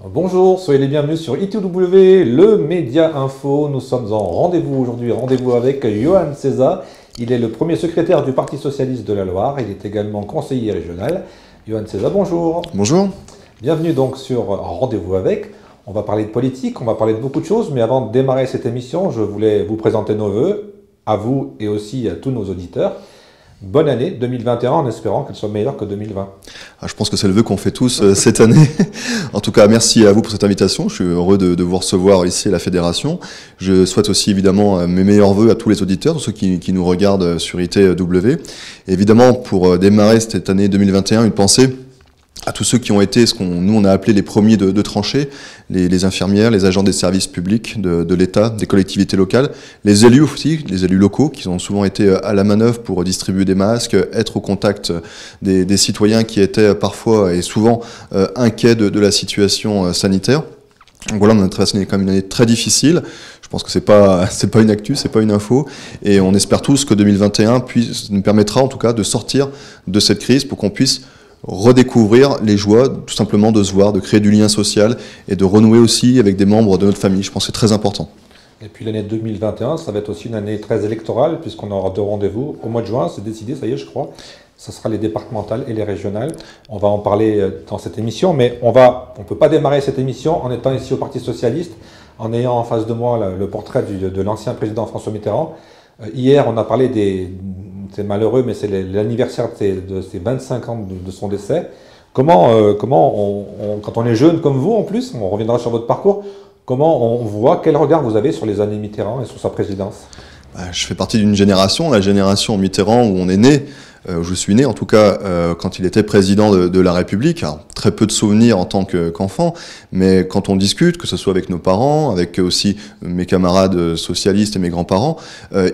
Bonjour, soyez les bienvenus sur ITW, le Média Info. Nous sommes en rendez-vous aujourd'hui, rendez-vous avec Johan César. Il est le premier secrétaire du Parti Socialiste de la Loire. Il est également conseiller régional. Johan César, bonjour. Bonjour. Bienvenue donc sur Rendez-vous avec. On va parler de politique, on va parler de beaucoup de choses, mais avant de démarrer cette émission, je voulais vous présenter nos vœux, à vous et aussi à tous nos auditeurs. Bonne année 2021 en espérant qu'elle soit meilleure que 2020. Je pense que c'est le vœu qu'on fait tous cette année. En tout cas, merci à vous pour cette invitation. Je suis heureux de vous recevoir ici à la Fédération. Je souhaite aussi évidemment mes meilleurs vœux à tous les auditeurs, tous ceux qui nous regardent sur ITW. Et évidemment, pour démarrer cette année 2021, une pensée à tous ceux qui ont été ce nous on a appelé les premiers de tranchées, les infirmières, les agents des services publics de l'État, des collectivités locales, les élus aussi, les élus locaux qui ont souvent été à la manœuvre pour distribuer des masques, être au contact des citoyens qui étaient parfois et souvent inquiets de la situation sanitaire. Donc voilà, on a traversé quand même une année très difficile. Je pense que c'est pas une actu, c'est pas une info, et on espère tous que 2021 nous permettra en tout cas de sortir de cette crise pour qu'on puisse redécouvrir les joies, tout simplement de se voir, de créer du lien social et de renouer aussi avec des membres de notre famille. Je pense que c'est très important. Et puis l'année 2021, ça va être aussi une année très électorale puisqu'on aura deux rendez-vous. Au mois de juin, c'est décidé, ça y est, je crois. Ce sera les départementales et les régionales. On va en parler dans cette émission, mais on ne peut pas démarrer cette émission en étant ici au Parti Socialiste, en ayant en face de moi le portrait de l'ancien président François Mitterrand. Hier, on a parlé c'est malheureux, mais c'est l'anniversaire de ses 25 ans de son décès. Comment quand on est jeune comme vous en plus, on reviendra sur votre parcours, comment on voit, quel regard vous avez sur les années Mitterrand et sur sa présidence? Je fais partie d'une génération, la génération Mitterrand où on est né. Je suis né en tout cas quand il était président de la République. Alors, très peu de souvenirs en tant qu'enfant, mais quand on discute, que ce soit avec nos parents, avec aussi mes camarades socialistes et mes grands-parents,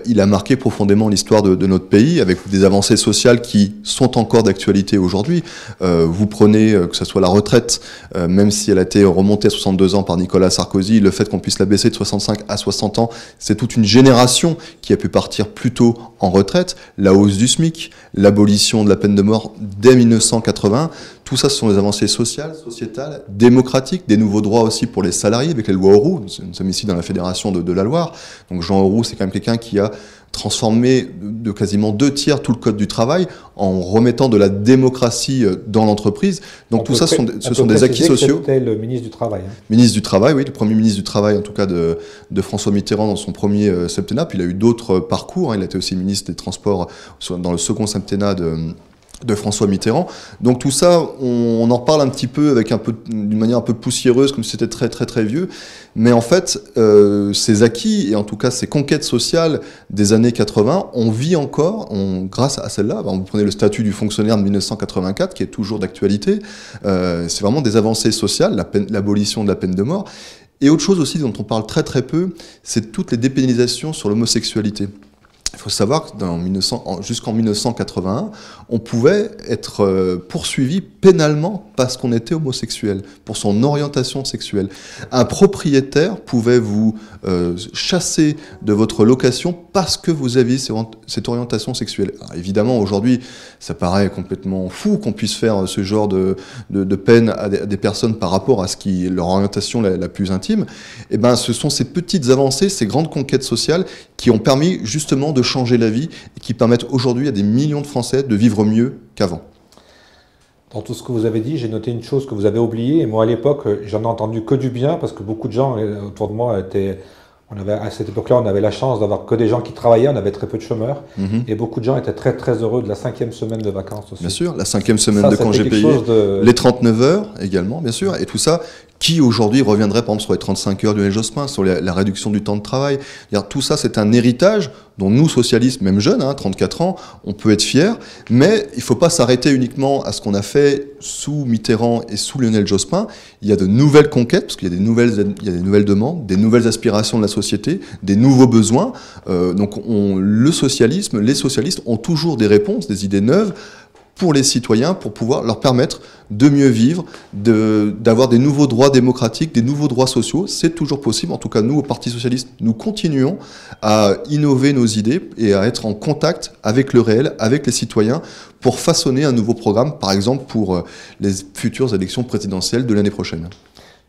il a marqué profondément l'histoire de notre pays, avec des avancées sociales qui sont encore d'actualité aujourd'hui. Vous prenez que ce soit la retraite, même si elle a été remontée à 62 ans par Nicolas Sarkozy, le fait qu'on puisse la baisser de 65 à 60 ans, c'est toute une génération qui a pu partir plus tôt en retraite, la hausse du SMIC, l'abolition de la peine de mort dès 1980, tout ça ce sont des avancées sociales, sociétales, démocratiques, des nouveaux droits aussi pour les salariés avec les lois Auroux. Nous sommes ici dans la Fédération de la Loire, donc Jean Auroux c'est quand même quelqu'un qui a transformé de quasiment 2/3 tout le code du travail en remettant de la démocratie dans l'entreprise. Donc tout ça ce sont des acquis sociaux. C'était le ministre du Travail. Ministre du Travail, oui, le premier ministre du Travail en tout cas de François Mitterrand dans son premier septennat. Puis il a eu d'autres parcours, il a été aussi ministre des Transports dans le second septennat de François Mitterrand. Donc tout ça, on en parle un petit peu d'une manière un peu poussiéreuse, comme si c'était très très très vieux. Mais en fait, ces acquis, et en tout cas ces conquêtes sociales des années 80, on vit encore, grâce à celle-là. Vous prenez le statut du fonctionnaire de 1984, qui est toujours d'actualité. C'est vraiment des avancées sociales, l'abolition de la peine de mort. Et autre chose aussi dont on parle très très peu, c'est toutes les dépénalisations sur l'homosexualité. Il faut savoir que jusqu'en 1981, on pouvait être poursuivi pénalement parce qu'on était homosexuel, pour son orientation sexuelle. Un propriétaire pouvait vous chasser de votre location parce que vous aviez cette orientation sexuelle. Alors, évidemment, aujourd'hui, ça paraît complètement fou qu'on puisse faire ce genre de peine à des personnes par rapport à leur orientation la plus intime. Et ben, ce sont ces petites avancées, ces grandes conquêtes sociales qui ont permis justement de changer la vie et qui permettent aujourd'hui à des millions de Français de vivre mieux qu'avant. Dans tout ce que vous avez dit, j'ai noté une chose que vous avez oubliée, et moi à l'époque, j'en ai entendu que du bien, parce que beaucoup de gens autour de moi à cette époque-là, on avait la chance d'avoir que des gens qui travaillaient, on avait très peu de chômeurs, et beaucoup de gens étaient très très heureux de la 5e semaine de vacances aussi. Bien sûr, la 5e semaine de congés payés, les 39 heures également, bien sûr, et tout ça, qui aujourd'hui reviendrait par exemple sur les 35 heures du Lionel Jospin, sur la réduction du temps de travail. Tout ça, c'est un héritage dont nous, socialistes, même jeunes, 34 ans, on peut être fiers, mais il ne faut pas s'arrêter uniquement à ce qu'on a fait sous Mitterrand et sous Lionel Jospin. Il y a de nouvelles conquêtes, parce qu'il y a des nouvelles demandes, des nouvelles aspirations de la société, des nouveaux besoins. Donc les socialistes ont toujours des réponses, des idées neuves, pour les citoyens, pour pouvoir leur permettre de mieux vivre, d'avoir des nouveaux droits démocratiques, des nouveaux droits sociaux. C'est toujours possible. En tout cas, nous, au Parti Socialiste, nous continuons à innover nos idées et à être en contact avec le réel, avec les citoyens, pour façonner un nouveau programme, par exemple pour les futures élections présidentielles de l'année prochaine.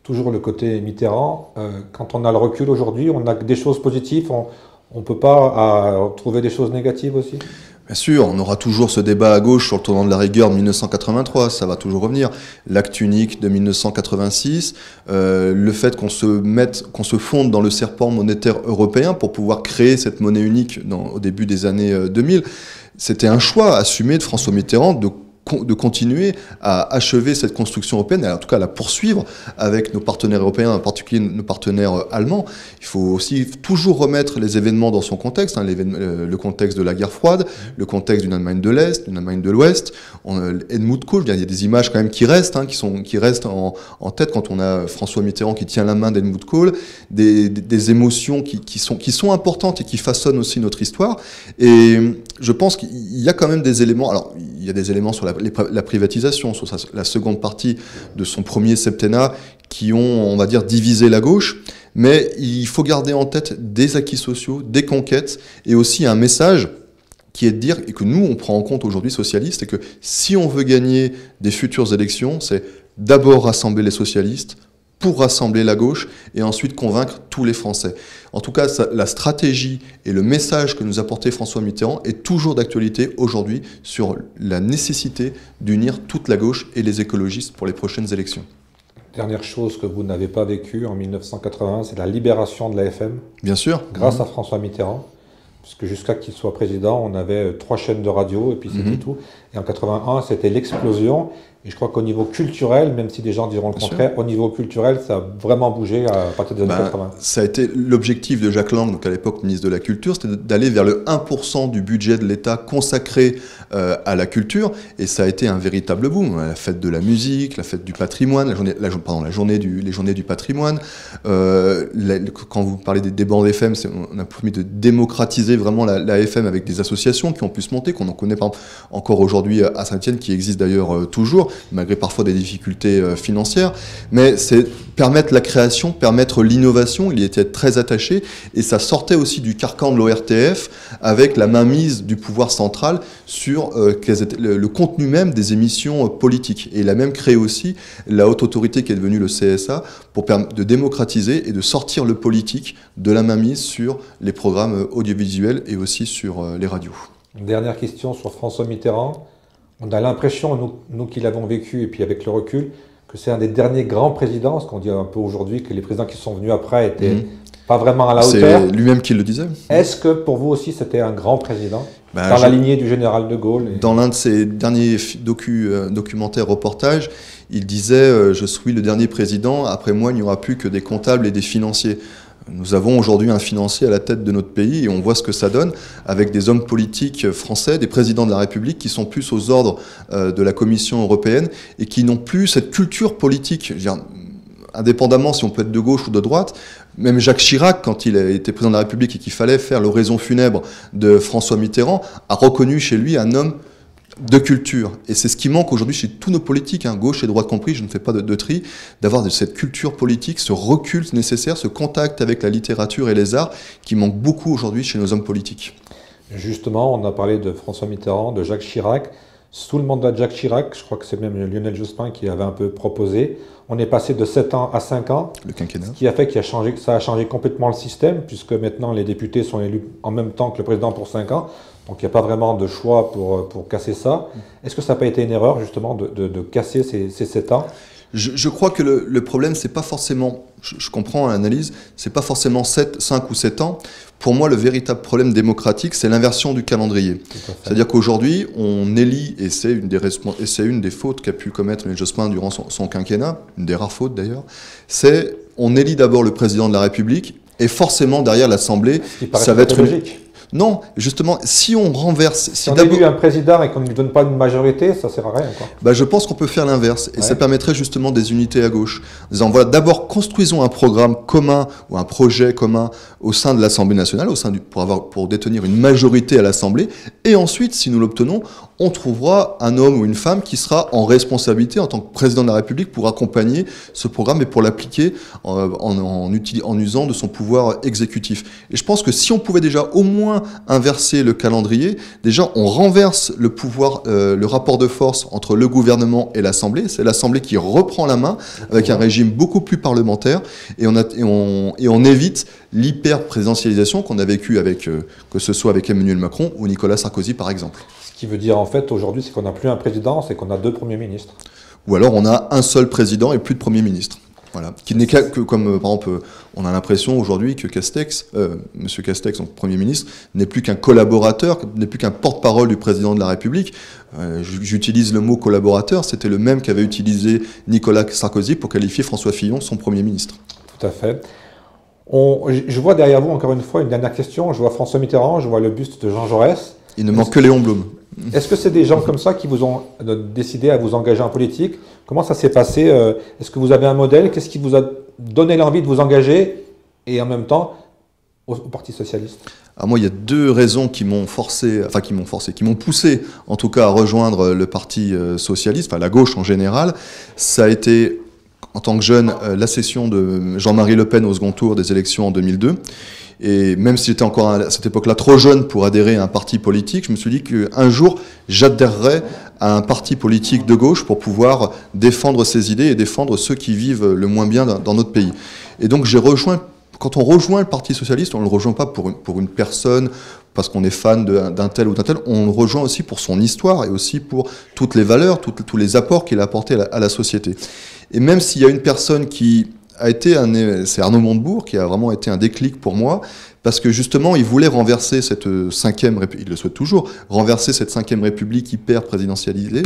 toujours le côté Mitterrand. Quand on a le recul aujourd'hui, on a que des choses positives, on ne peut pas trouver des choses négatives aussi? Bien sûr, on aura toujours ce débat à gauche sur le tournant de la rigueur de 1983, ça va toujours revenir. L'acte unique de 1986, le fait qu'on se fonde dans le serpent monétaire européen pour pouvoir créer cette monnaie unique au début des années 2000, c'était un choix assumé de François Mitterrand de continuer à achever cette construction européenne, et en tout cas à la poursuivre avec nos partenaires européens, en particulier nos partenaires allemands. Il faut aussi toujours remettre les événements dans son contexte, le contexte de la guerre froide, le contexte d'une Allemagne de l'Est, d'une Allemagne de l'Ouest, Helmut Kohl, il y a des images quand même qui restent, qui restent en tête quand on a François Mitterrand qui tient la main d'Helmut Kohl, des émotions qui sont importantes et qui façonnent aussi notre histoire. Et je pense qu'il y a quand même des éléments, alors il y a des éléments sur la privatisation, sur la seconde partie de son premier septennat, qui ont, on va dire, divisé la gauche, mais il faut garder en tête des acquis sociaux, des conquêtes, et aussi un message qui est de dire, et que nous, on prend en compte aujourd'hui, socialistes, et que si on veut gagner des futures élections, c'est d'abord rassembler les socialistes, pour rassembler la gauche et ensuite convaincre tous les Français. En tout cas, la stratégie et le message que nous apportait François Mitterrand est toujours d'actualité aujourd'hui sur la nécessité d'unir toute la gauche et les écologistes pour les prochaines élections. Dernière chose que vous n'avez pas vécue en 1981, c'est la libération de l'AFM. Bien sûr. Grâce à François Mitterrand. Puisque jusqu'à qu'il soit président, on avait 3 chaînes de radio et puis c'était tout. Et en 81, c'était l'explosion. Et je crois qu'au niveau culturel, même si des gens diront le contraire, au niveau culturel, ça a vraiment bougé à partir des années 80. Ça a été l'objectif de Jacques Lang, donc à l'époque ministre de la Culture, c'était d'aller vers le 1% du budget de l'État consacré à la culture. Et ça a été un véritable boom. La fête de la musique, la fête du patrimoine, les journées du patrimoine. Quand vous parlez des bandes FM, on a permis de démocratiser vraiment la FM avec des associations qui ont pu se monter, qu'on en connaît par exemple encore aujourd'hui à Saint-Étienne, qui existe d'ailleurs toujours, malgré parfois des difficultés financières. Mais c'est permettre la création, permettre l'innovation, il y était très attaché, et ça sortait aussi du carcan de l'ORTF avec la mainmise du pouvoir central sur le contenu même des émissions politiques. Et il a même créé aussi la haute autorité qui est devenue le CSA pour permettre de démocratiser et de sortir le politique de la mainmise sur les programmes audiovisuels et aussi sur les radios. Dernière question sur François Mitterrand. On a l'impression, nous qui l'avons vécu, et puis avec le recul, que c'est un des derniers grands présidents, ce qu'on dit un peu aujourd'hui, que les présidents qui sont venus après étaient pas vraiment à la hauteur. C'est lui-même qui le disait. Est-ce que pour vous aussi c'était un grand président, dans la lignée du général de Gaulle Dans l'un de ses derniers documentaires reportages, il disait « Je suis le dernier président, après moi il n'y aura plus que des comptables et des financiers ». Nous avons aujourd'hui un financier à la tête de notre pays et on voit ce que ça donne avec des hommes politiques français, des présidents de la République qui sont plus aux ordres de la Commission européenne et qui n'ont plus cette culture politique. Je veux dire, indépendamment si on peut être de gauche ou de droite, même Jacques Chirac, quand il a été président de la République et qu'il fallait faire l'oraison funèbre de François Mitterrand, a reconnu chez lui un homme de culture. Et c'est ce qui manque aujourd'hui chez tous nos politiques, gauche et droite compris, je ne fais pas de tri, d'avoir cette culture politique, ce recul nécessaire, ce contact avec la littérature et les arts qui manque beaucoup aujourd'hui chez nos hommes politiques. Justement, on a parlé de François Mitterrand, de Jacques Chirac. Sous le mandat de Jacques Chirac, je crois que c'est même Lionel Jospin qui avait un peu proposé, on est passé de 7 ans à 5 ans. Le quinquennat. Ce qui a fait que ça a changé complètement le système, puisque maintenant les députés sont élus en même temps que le président pour 5 ans. Donc il n'y a pas vraiment de choix pour casser ça. Est-ce que ça n'a pas été une erreur justement de casser ces 7 ans ? Je crois que le problème, c'est pas forcément, je comprends l'analyse, c'est pas forcément 5 ou 7 ans. Pour moi, le véritable problème démocratique, c'est l'inversion du calendrier. C'est-à-dire qu'aujourd'hui, on élit, et c'est une des fautes qu'a pu commettre Lionel Jospin durant son quinquennat, une des rares fautes d'ailleurs, c'est on élit d'abord le président de la République, et forcément derrière l'Assemblée, ça va être logique. Non, justement, si on renverse... Si on élit un président et qu'on ne lui donne pas une majorité, ça ne sert à rien, quoi. Je pense qu'on peut faire l'inverse. Et ça permettrait justement des unités à gauche. En disant, voilà, d'abord, construisons un programme commun ou un projet commun au sein de l'Assemblée nationale, pour détenir une majorité à l'Assemblée. Et ensuite, si nous l'obtenons, on trouvera un homme ou une femme qui sera en responsabilité en tant que président de la République pour accompagner ce programme et pour l'appliquer en usant de son pouvoir exécutif. Et je pense que si on pouvait déjà au moins inverser le calendrier, déjà on renverse le pouvoir, le rapport de force entre le gouvernement et l'Assemblée. C'est l'Assemblée qui reprend la main avec un régime beaucoup plus parlementaire et on évite l'hyper-présidentialisation qu'on a vécu avec, que ce soit avec Emmanuel Macron ou Nicolas Sarkozy par exemple. Ce qui veut dire en fait aujourd'hui, c'est qu'on n'a plus un président, c'est qu'on a 2 premiers ministres. Ou alors on a un seul président et plus de premier ministre. Voilà. Qui n'est que comme par exemple, on a l'impression aujourd'hui que Monsieur Castex, donc Premier ministre, n'est plus qu'un collaborateur, n'est plus qu'un porte-parole du président de la République. J'utilise le mot collaborateur, c'était le même qu'avait utilisé Nicolas Sarkozy pour qualifier François Fillon, son Premier ministre. Tout à fait. Je vois derrière vous, encore une fois, une dernière question. Je vois François Mitterrand, je vois le buste de Jean Jaurès. Il ne manque que Léon Blum. Est-ce que c'est des gens comme ça qui vous ont décidé à vous engager en politique? Comment ça s'est passé? Est-ce que vous avez un modèle? Qu'est-ce qui vous a donné l'envie de vous engager et en même temps au Parti Socialiste? Alors moi, il y a 2 raisons qui m'ont poussé en tout cas à rejoindre le Parti Socialiste, enfin la gauche en général. Ça a été, en tant que jeune, la cession de Jean-Marie Le Pen au second tour des élections en 2002. Et même si j'étais encore à cette époque-là trop jeune pour adhérer à un parti politique, je me suis dit qu'un jour, j'adhérerais à un parti politique de gauche pour pouvoir défendre ses idées et défendre ceux qui vivent le moins bien dans notre pays. Et donc j'ai rejoint, quand on rejoint le Parti Socialiste, on ne le rejoint pas pour une personne, parce qu'on est fan d'un tel ou d'un tel, on le rejoint aussi pour son histoire et aussi pour toutes les valeurs, tous les apports qu'il a apportés à la société. Et même s'il y a une personne qui c'est Arnaud Montebourg qui a vraiment été un déclic pour moi, parce que justement, il voulait renverser cette 5e République, il le souhaite toujours, renverser cette 5e République hyper présidentialisée,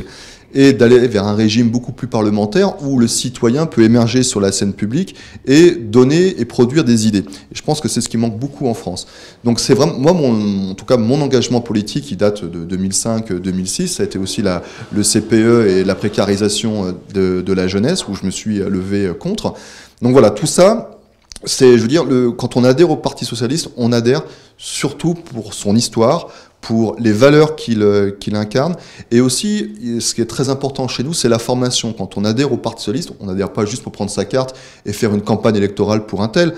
et d'aller vers un régime beaucoup plus parlementaire où le citoyen peut émerger sur la scène publique et donner et produire des idées. Et je pense que c'est ce qui manque beaucoup en France. Donc c'est vraiment, moi, en tout cas, mon engagement politique, il date de 2005-2006, ça a été aussi le CPE et la précarisation de la jeunesse, où je me suis levé contre. Donc voilà, tout ça, je veux dire, quand on adhère au Parti Socialiste, on adhère surtout pour son histoire, pour les valeurs qu'il incarne, et aussi, ce qui est très important chez nous, c'est la formation. Quand on adhère au Parti Socialiste, on n'adhère pas juste pour prendre sa carte et faire une campagne électorale pour un tel.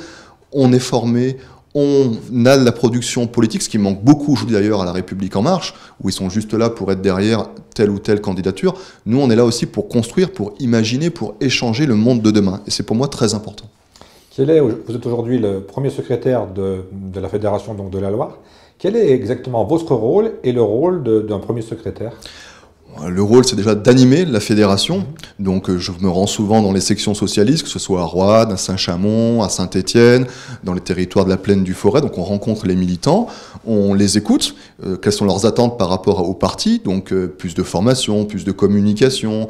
On est formé, on a de la production politique, ce qui manque beaucoup aujourd'hui d'ailleurs à La République En Marche, où ils sont juste là pour être derrière telle ou telle candidature. Nous, on est là aussi pour construire, pour imaginer, pour échanger le monde de demain. Et c'est pour moi très important. Vous êtes aujourd'hui le premier secrétaire de la Fédération donc de la Loire. Quel est exactement votre rôle et le rôle d'un premier secrétaire ? Le rôle, c'est déjà d'animer la fédération. Donc, je me rends souvent dans les sections socialistes, que ce soit à Roanne, à Saint-Chamond, à Saint-Étienne, dans les territoires de la plaine du Forêt. Donc, on rencontre les militants, on les écoute. Quelles sont leurs attentes par rapport au parti? Donc, plus de formation, plus de communication,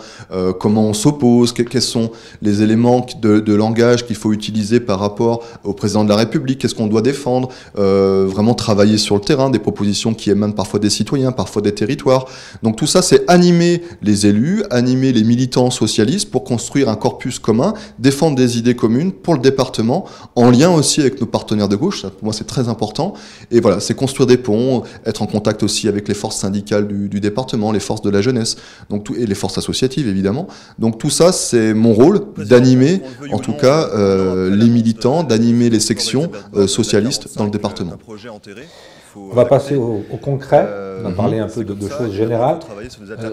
comment on s'oppose, quels sont les éléments de langage qu'il faut utiliser par rapport au président de la République, qu'est-ce qu'on doit défendre, vraiment travailler sur le terrain, des propositions qui émanent parfois des citoyens, parfois des territoires. Donc, tout ça, c'est animer les élus, animer les militants socialistes pour construire un corpus commun, défendre des idées communes pour le département, en lien aussi avec nos partenaires de gauche. Ça, pour moi, c'est très important. Et voilà, c'est construire des ponts, être en contact aussi avec les forces syndicales du département, les forces de la jeunesse, donc et les forces associatives, évidemment. Donc tout ça, c'est mon rôle, d'animer, en tout cas, les militants, d'animer les sections socialistes dans le département. On va passer au concret, on va parler un peu de choses générales.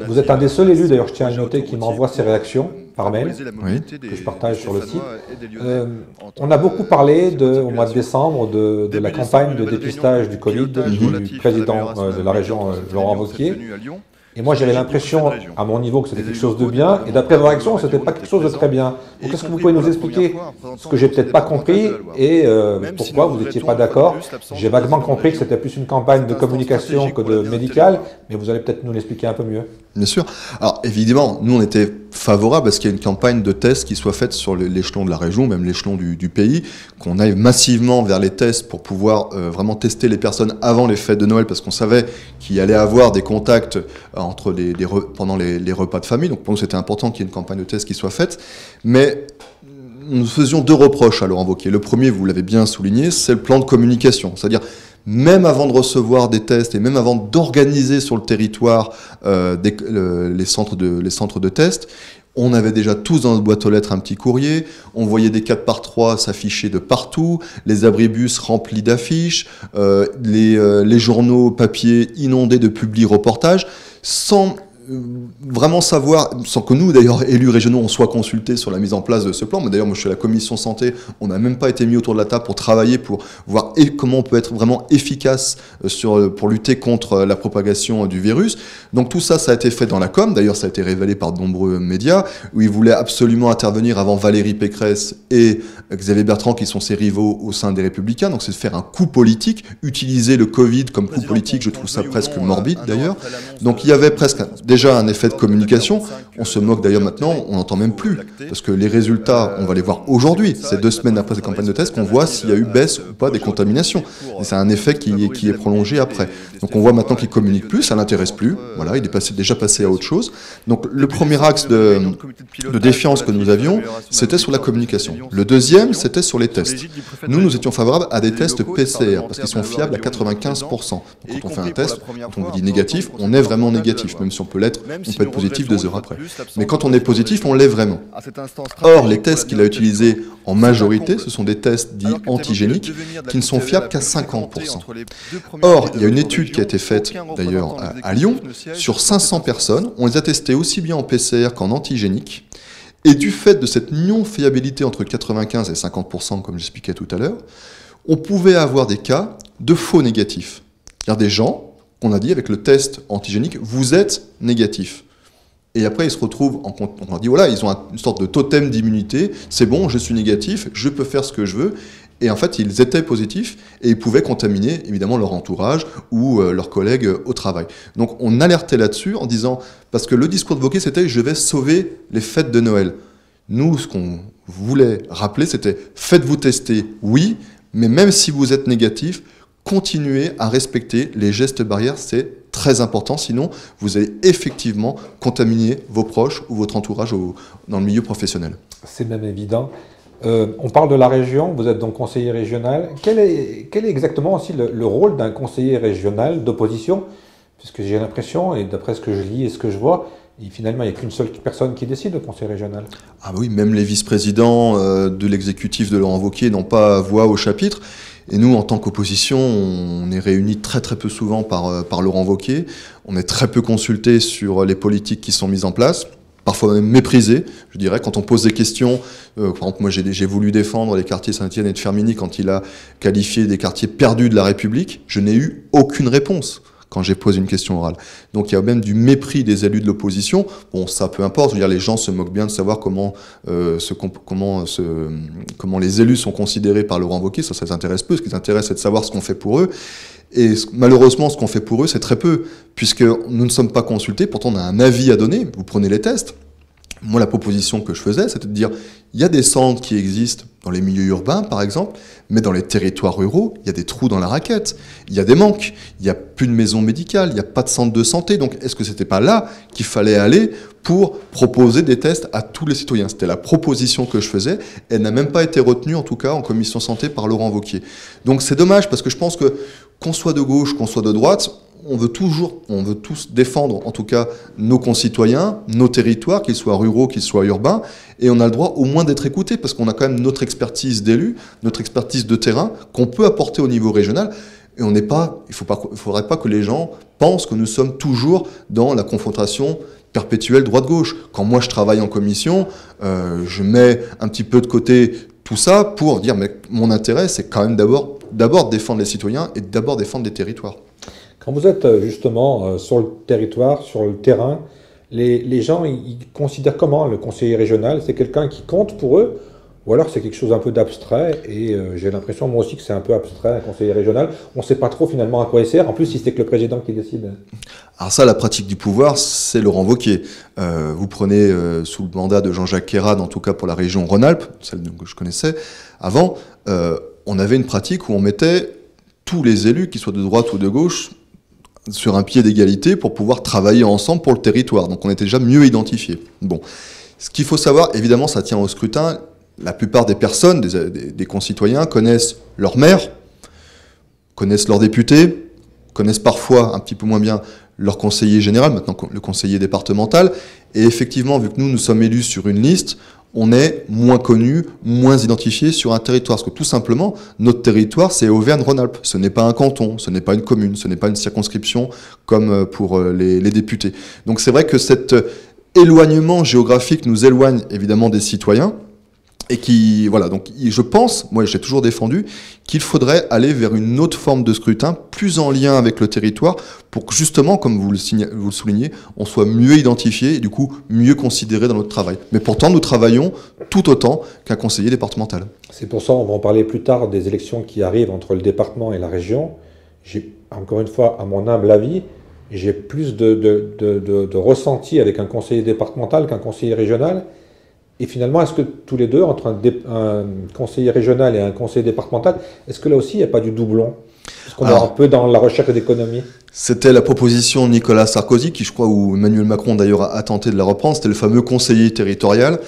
Vous êtes un des seuls élus, d'ailleurs je tiens à noter, qui m'envoie ses réactions par mail, que je partage sur le site. On a beaucoup parlé au mois de décembre de la campagne de dépistage du Covid du président de la région, Laurent Wauquiez. Et moi, j'avais l'impression, à mon niveau, que c'était quelque chose de bien, et d'après vos réactions, ce n'était pas quelque chose de très bien. Donc, est-ce que vous pouvez nous expliquer ce que j'ai peut-être pas compris et pourquoi vous n'étiez pas d'accord? J'ai vaguement compris que c'était plus une campagne de communication que de médicale, mais vous allez peut-être nous l'expliquer un peu mieux. Bien sûr. Alors, évidemment, nous, on était favorables à ce qu'il y ait une campagne de tests qui soit faite sur l'échelon de la région, même l'échelon du pays, qu'on aille massivement vers les tests pour pouvoir vraiment tester les personnes avant les fêtes de Noël, parce qu'on savait qu'il y allait avoir des contacts pendant les repas de famille. Donc pour nous, c'était important qu'il y ait une campagne de tests qui soit faite. Mais nous faisions 2 reproches à Laurent Wauquiez. Le premier, vous l'avez bien souligné, c'est le plan de communication. C'est-à-dire, même avant de recevoir des tests et même avant d'organiser sur le territoire les centres de tests, on avait déjà tous dans notre boîte aux lettres un petit courrier, on voyait des 4x3 s'afficher de partout, les abribus remplis d'affiches, les journaux papier inondés de publi-reportages, sans vraiment savoir, sans que nous d'ailleurs élus régionaux on soit consultés sur la mise en place de ce plan, mais d'ailleurs moi je suis à la commission santé, on n'a même pas été mis autour de la table pour travailler, pour voir comment on peut être vraiment efficace pour lutter contre la propagation du virus. Donc tout ça, ça a été fait dans la com, d'ailleurs ça a été révélé par de nombreux médias, où ils voulaient absolument intervenir avant Valérie Pécresse et Xavier Bertrand qui sont ses rivaux au sein des Républicains, donc c'est de faire un coup politique, utiliser le Covid comme coup politique, je trouve ça presque morbide d'ailleurs. Donc il y avait presque déjà un effet de communication, on se moque d'ailleurs maintenant, on n'entend même plus, parce que les résultats, on va les voir aujourd'hui, c'est 2 semaines après cette campagne de test qu'on voit s'il y a eu baisse ou pas des contaminations. Et c'est un effet qui est prolongé après. Donc on voit maintenant qu'il communique plus, ça l'intéresse plus, voilà, il est déjà passé à autre chose. Donc le premier axe de défiance que nous avions, c'était sur la communication. Le deuxième, c'était sur les tests. Nous étions favorables à des tests PCR, parce qu'ils sont fiables à 95%. Donc, quand on fait un test, quand on vous dit négatif, on est vraiment négatif, même si on peut être positif 2 heures après. Mais quand on est positif, on l'est vraiment. Or, les tests qu'il a utilisés en majorité, ce sont des tests dits antigéniques qui ne sont fiables qu'à 50%. Or, il y a une étude qui a été faite d'ailleurs à Lyon sur 500 personnes. On les a testées aussi bien en PCR qu'en antigénique. Et du fait de cette non-fiabilité entre 95 et 50%, comme j'expliquais tout à l'heure, on pouvait avoir des cas de faux négatifs. C'est-à-dire des gens, on a dit avec le test antigénique, vous êtes négatif. Et après, ils se retrouvent, on leur dit, voilà, ils ont une sorte de totem d'immunité, c'est bon, je suis négatif, je peux faire ce que je veux. Et en fait, ils étaient positifs et ils pouvaient contaminer, évidemment, leur entourage ou leurs collègues au travail. Donc, on alertait là-dessus en disant, parce que le discours de Wauquiez, c'était « je vais sauver les fêtes de Noël ». Nous, ce qu'on voulait rappeler, c'était « faites-vous tester, oui, mais même si vous êtes négatif, continuez à respecter les gestes barrières, c'est très important, sinon vous allez effectivement contaminer vos proches ou votre entourage dans le milieu professionnel. » C'est même évident. On parle de la région, vous êtes donc conseiller régional. Quel est exactement aussi le rôle d'un conseiller régional d'opposition? Puisque j'ai l'impression, et d'après ce que je lis et ce que je vois, finalement, il n'y a qu'une seule personne qui décide au conseil régional. Ah oui, même les vice-présidents de l'exécutif de Laurent Wauquiez n'ont pas voix au chapitre. Et nous, en tant qu'opposition, on est réunis très peu souvent par Laurent Wauquiez. On est très peu consultés sur les politiques qui sont mises en place. Parfois même méprisé, je dirais, quand on pose des questions. Par exemple, moi j'ai voulu défendre les quartiers Saint-Étienne et de Firminy quand il a qualifié des quartiers perdus de la République. Je n'ai eu aucune réponse quand j'ai posé une question orale. Donc il y a même du mépris des élus de l'opposition. Bon, ça peu importe, je veux dire, les gens se moquent bien de savoir comment les élus sont considérés par Laurent Wauquiez, ça les intéresse peu. Ce qui les intéresse, c'est de savoir ce qu'on fait pour eux. Et malheureusement, ce qu'on fait pour eux, c'est très peu, puisque nous ne sommes pas consultés, pourtant on a un avis à donner, vous prenez les tests. Moi, la proposition que je faisais, c'était de dire, il y a des centres qui existent dans les milieux urbains, par exemple, mais dans les territoires ruraux, il y a des trous dans la raquette, il y a des manques, il n'y a plus de maison médicale, il n'y a pas de centre de santé, donc est-ce que c'était pas là qu'il fallait aller pour proposer des tests à tous les citoyens? C'était la proposition que je faisais, elle n'a même pas été retenue, en tout cas, en commission santé par Laurent Wauquiez. Donc c'est dommage, parce que je pense que, qu'on soit de gauche, qu'on soit de droite, on veut tous défendre, en tout cas, nos concitoyens, nos territoires, qu'ils soient ruraux, qu'ils soient urbains, et on a le droit au moins d'être écoutés, parce qu'on a quand même notre expertise d'élus, notre expertise de terrain, qu'on peut apporter au niveau régional, et on n'est pas, il faudrait pas que les gens pensent que nous sommes toujours dans la confrontation perpétuelle droite-gauche. Quand moi je travaille en commission, je mets un petit peu de côté tout ça pour dire, mais mon intérêt, c'est quand même d'abord défendre les citoyens et d'abord défendre les territoires. Quand vous êtes justement sur le territoire, sur le terrain, les gens, ils considèrent comment le conseiller régional? C'est quelqu'un qui compte pour eux? Ou alors c'est quelque chose un peu d'abstrait? Et j'ai l'impression, moi aussi, que c'est un peu abstrait, un conseiller régional. On ne sait pas trop finalement à quoi il sert. En plus, si c'est que le président qui décide. Alors ça, la pratique du pouvoir, c'est Laurent Wauquiez. Vous prenez sous le mandat de Jean-Jacques Quérade, en tout cas pour la région Rhône-Alpes, celle que je connaissais avant, on avait une pratique où on mettait tous les élus, qu'ils soient de droite ou de gauche, sur un pied d'égalité pour pouvoir travailler ensemble pour le territoire. Donc on était déjà mieux identifiés. Bon. Ce qu'il faut savoir, évidemment, ça tient au scrutin. La plupart des personnes, des concitoyens, connaissent leur maire, connaissent leurs députés, connaissent parfois un petit peu moins bien leur conseiller général, maintenant le conseiller départemental. Et effectivement, vu que nous sommes élus sur une liste, on est moins connu, moins identifié sur un territoire. Parce que tout simplement, notre territoire, c'est Auvergne-Rhône-Alpes. Ce n'est pas un canton, ce n'est pas une commune, ce n'est pas une circonscription comme pour les députés. Donc c'est vrai que cet éloignement géographique nous éloigne évidemment des citoyens. Et qui, voilà, donc je pense, moi j'ai toujours défendu, qu'il faudrait aller vers une autre forme de scrutin, plus en lien avec le territoire, pour que justement, comme vous le soulignez, on soit mieux identifié et du coup mieux considéré dans notre travail. Mais pourtant, nous travaillons tout autant qu'un conseiller départemental. C'est pour ça, on va en parler plus tard, des élections qui arrivent entre le département et la région. J'ai, encore une fois, à mon humble avis, j'ai plus de ressenti avec un conseiller départemental qu'un conseiller régional. Et finalement, est-ce que tous les deux, entre un conseiller régional et un conseiller départemental, est-ce que là aussi, il n'y a pas du doublon? Parce qu'on est un peu dans la recherche d'économie. C'était la proposition de Nicolas Sarkozy, qui je crois, ou Emmanuel Macron d'ailleurs a tenté de la reprendre, c'était le fameux conseiller territorial.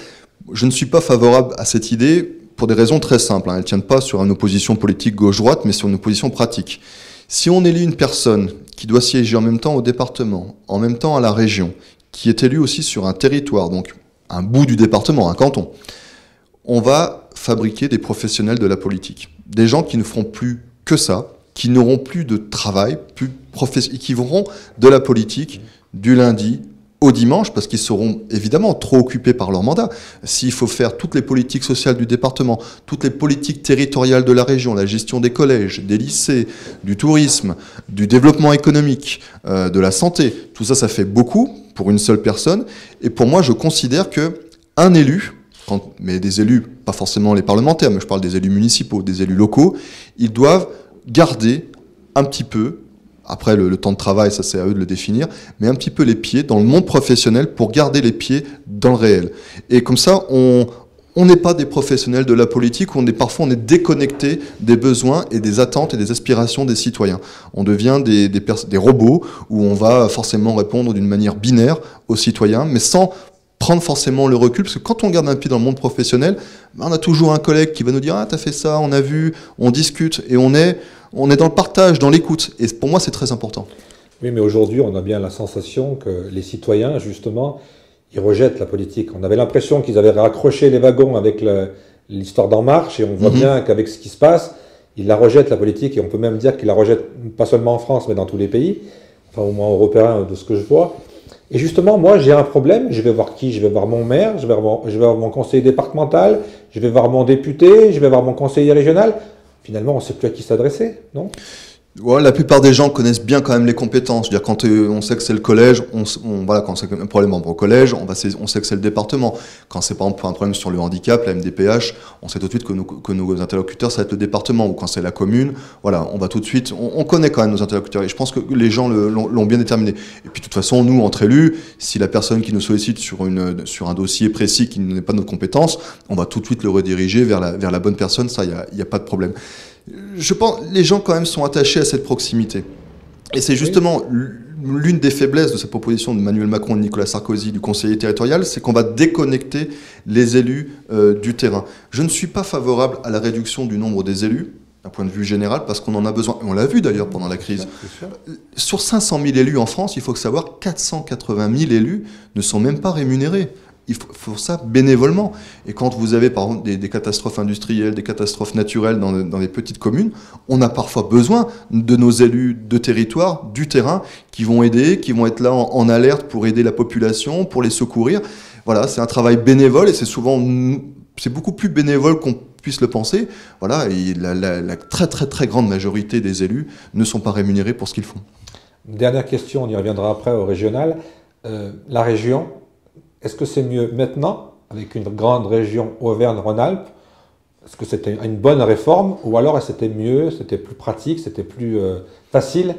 Je ne suis pas favorable à cette idée pour des raisons très simples. Elles ne tiennent pas sur une opposition politique gauche-droite, mais sur une opposition pratique. Si on élit une personne qui doit siéger en même temps au département, en même temps à la région, qui est élue aussi sur un territoire, donc un bout du département, un canton, on va fabriquer des professionnels de la politique. Des gens qui ne feront plus que ça, qui n'auront plus de travail, qui feront de la politique du lundi au dimanche, parce qu'ils seront évidemment trop occupés par leur mandat. S'il faut faire toutes les politiques sociales du département, toutes les politiques territoriales de la région, la gestion des collèges, des lycées, du tourisme, du développement économique, de la santé, tout ça, ça fait beaucoup pour une seule personne. Et pour moi, je considère qu'un élu, mais des élus, pas forcément les parlementaires, mais je parle des élus municipaux, des élus locaux, ils doivent garder un petit peu, après le temps de travail, ça c'est à eux de le définir, mais un petit peu les pieds dans le monde professionnel pour garder les pieds dans le réel. Et comme ça, on n'est pas des professionnels de la politique, parfois on est déconnecté des besoins et des attentes et des aspirations des citoyens. On devient des robots où on va forcément répondre d'une manière binaire aux citoyens, mais sans prendre forcément le recul, parce que quand on garde un pied dans le monde professionnel, on a toujours un collègue qui va nous dire « Ah, t'as fait ça, on a vu, on discute », et on est dans le partage, dans l'écoute. Et pour moi, c'est très important. Oui, mais aujourd'hui, on a bien la sensation que les citoyens, justement, ils rejettent la politique. On avait l'impression qu'ils avaient raccroché les wagons avec l'histoire d'En Marche, et on voit bien qu'avec ce qui se passe, ils la rejettent, la politique, et on peut même dire qu'ils la rejettent pas seulement en France, mais dans tous les pays, enfin au moins européens, de ce que je vois. Et justement, moi, j'ai un problème, je vais voir qui? Je vais voir mon maire, je vais voir mon conseiller départemental, je vais voir mon député, je vais voir mon conseiller régional. Finalement, on ne sait plus à qui s'adresser, non? Ouais, la plupart des gens connaissent bien quand même les compétences. Je veux dire, quand on sait que c'est le collège, voilà, quand c'est un problème au collège, on sait que c'est le département. Quand c'est par exemple un problème sur le handicap, la MDPH, on sait tout de suite que nos interlocuteurs, ça va être le département. Ou quand c'est la commune, voilà, on va tout de suite, on connaît quand même nos interlocuteurs. Et je pense que les gens l'ont bien déterminé. Et puis de toute façon, nous, entre élus, si la personne qui nous sollicite sur un dossier précis qui n'est pas de notre compétence, on va tout de suite le rediriger vers la bonne personne. Ça, il y a pas de problème. Je pense que les gens quand même sont attachés à cette proximité. Et c'est justement l'une des faiblesses de cette proposition de Emmanuel Macron et de Nicolas Sarkozy, du conseiller territorial, c'est qu'on va déconnecter les élus du terrain. Je ne suis pas favorable à la réduction du nombre des élus, d'un point de vue général, parce qu'on en a besoin. Et on l'a vu d'ailleurs pendant la crise. Sur 500 000 élus en France, il faut savoir 480 000 élus ne sont même pas rémunérés. Il faut ça bénévolement. Et quand vous avez par exemple des catastrophes industrielles, des catastrophes naturelles dans les petites communes, on a parfois besoin de nos élus de territoire, du terrain, qui vont aider, qui vont être là en alerte pour aider la population, pour les secourir. Voilà, c'est un travail bénévole et c'est beaucoup plus bénévole qu'on puisse le penser. Voilà, et la très très très grande majorité des élus ne sont pas rémunérés pour ce qu'ils font. Dernière question, on y reviendra après au régional. La région, est-ce que c'est mieux maintenant, avec une grande région Auvergne-Rhône-Alpes? Est-ce que c'était une bonne réforme, ou alors c'était mieux, c'était plus pratique, c'était plus facile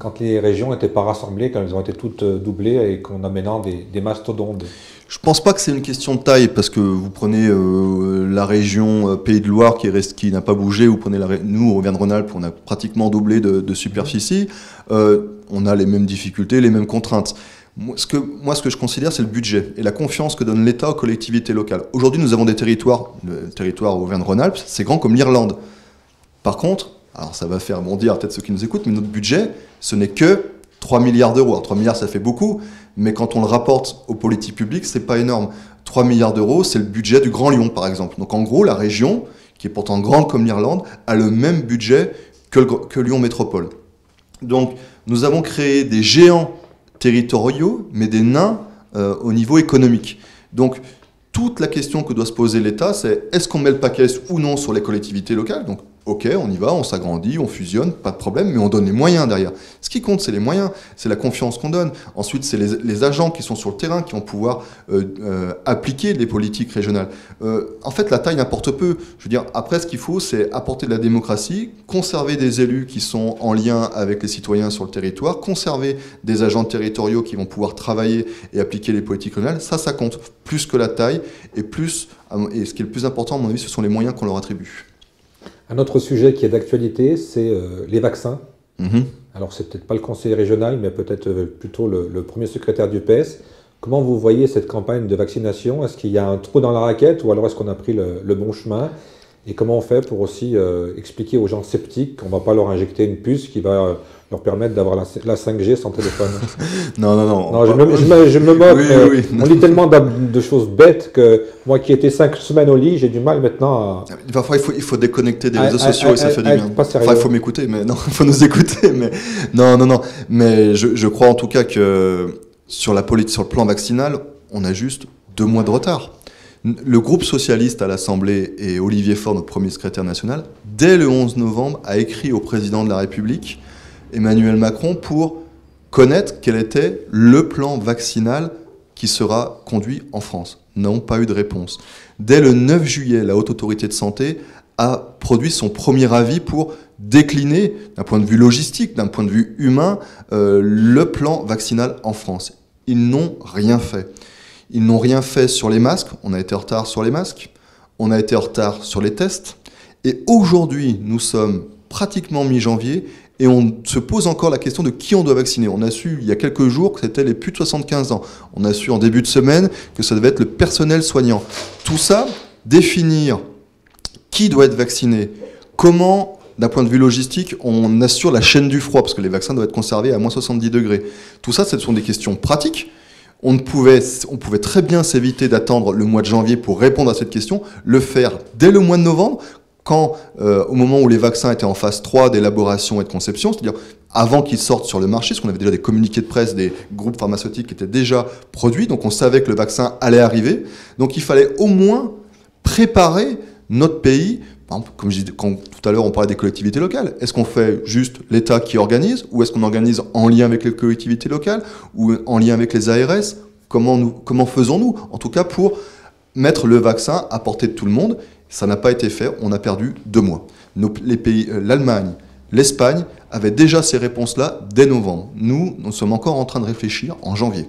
quand les régions n'étaient pas rassemblées, quand elles ont été toutes doublées et qu'on a maintenant des mastodontes? Je pense pas que c'est une question de taille, parce que vous prenez la région Pays de Loire qui n'a pas bougé, ou prenez nous, Auvergne-Rhône-Alpes, on a pratiquement doublé de superficie, on a les mêmes difficultés, les mêmes contraintes. Ce que je considère, c'est le budget et la confiance que donne l'État aux collectivités locales. Aujourd'hui, nous avons des territoires, le territoire Auvergne-Rhône-Alpes, c'est grand comme l'Irlande. Par contre, Alors ça va faire bondir peut-être ceux qui nous écoutent, mais notre budget, ce n'est que 3 milliards d'euros. Alors 3 milliards, ça fait beaucoup, mais quand on le rapporte aux politiques publiques, c'est pas énorme. 3 milliards d'euros, c'est le budget du Grand Lyon, par exemple. Donc en gros, la région, qui est pourtant grande comme l'Irlande, a le même budget que Lyon Métropole. Donc nous avons créé des géants territoriaux, mais des nains au niveau économique. Donc toute la question que doit se poser l'État, c'est est-ce qu'on met le paquet ou non sur les collectivités locales? Donc ok, on y va, on s'agrandit, on fusionne, pas de problème, mais on donne les moyens derrière. Ce qui compte, c'est les moyens, c'est la confiance qu'on donne. Ensuite, c'est les agents qui sont sur le terrain, qui vont pouvoir appliquer les politiques régionales. En fait, la taille n'importe peu. Je veux dire, après, ce qu'il faut, c'est apporter de la démocratie, conserver des élus qui sont en lien avec les citoyens sur le territoire, conserver des agents territoriaux qui vont pouvoir travailler et appliquer les politiques régionales. Ça compte plus que la taille. Et ce qui est le plus important, à mon avis, ce sont les moyens qu'on leur attribue. Un autre sujet qui est d'actualité, c'est les vaccins. Alors, c'est peut-être pas le conseiller régional, mais peut-être plutôt le premier secrétaire du PS. Comment vous voyez cette campagne de vaccination? Est-ce qu'il y a un trou dans la raquette ou alors est-ce qu'on a pris le bon chemin? Et comment on fait pour aussi expliquer aux gens sceptiques qu'on ne va pas leur injecter une puce qui va leur permettre d'avoir la 5G sans téléphone? Non, je me moque. Oui. On lit tellement de choses bêtes que moi qui étais 5 semaines au lit, j'ai du mal maintenant à... Parfois, il faut déconnecter des réseaux sociaux et ça fait du bien. Enfin, il faut m'écouter, mais non, il faut nous écouter. Mais non. Mais je crois en tout cas que sur le plan vaccinal, on a juste 2 mois de retard. Le groupe socialiste à l'Assemblée et Olivier Faure, notre premier secrétaire national, dès le 11 novembre, a écrit au président de la République, Emmanuel Macron, pour connaître quel était le plan vaccinal qui sera conduit en France. N'ont pas eu de réponse. Dès le 9 juillet, la Haute Autorité de Santé a produit son premier avis pour décliner, d'un point de vue logistique, d'un point de vue humain, le plan vaccinal en France. Ils n'ont rien fait. Ils n'ont rien fait sur les masques. On a été en retard sur les masques. On a été en retard sur les tests. Et aujourd'hui, nous sommes pratiquement mi-janvier et on se pose encore la question de qui on doit vacciner. On a su il y a quelques jours que c'était les plus de 75 ans. On a su en début de semaine que ça devait être le personnel soignant. Tout ça, définir qui doit être vacciné, comment, d'un point de vue logistique, on assure la chaîne du froid, parce que les vaccins doivent être conservés à moins 70 degrés. Tout ça, ce sont des questions pratiques. On pouvait très bien s'éviter d'attendre le mois de janvier pour répondre à cette question, le faire dès le mois de novembre, quand, au moment où les vaccins étaient en phase 3 d'élaboration et de conception, c'est-à-dire avant qu'ils sortent sur le marché, parce qu'on avait déjà des communiqués de presse des groupes pharmaceutiques qui étaient déjà produits, donc on savait que le vaccin allait arriver. Donc il fallait au moins préparer notre pays. Par exemple, comme je disais, quand tout à l'heure on parlait des collectivités locales, est-ce qu'on fait juste l'État qui organise, ou est-ce qu'on organise en lien avec les collectivités locales, ou en lien avec les ARS? Comment faisons-nous, en tout cas, pour mettre le vaccin à portée de tout le monde? Ça n'a pas été fait, on a perdu 2 mois. Les pays, l'Allemagne, l'Espagne avaient déjà ces réponses-là dès novembre. Nous sommes encore en train de réfléchir en janvier.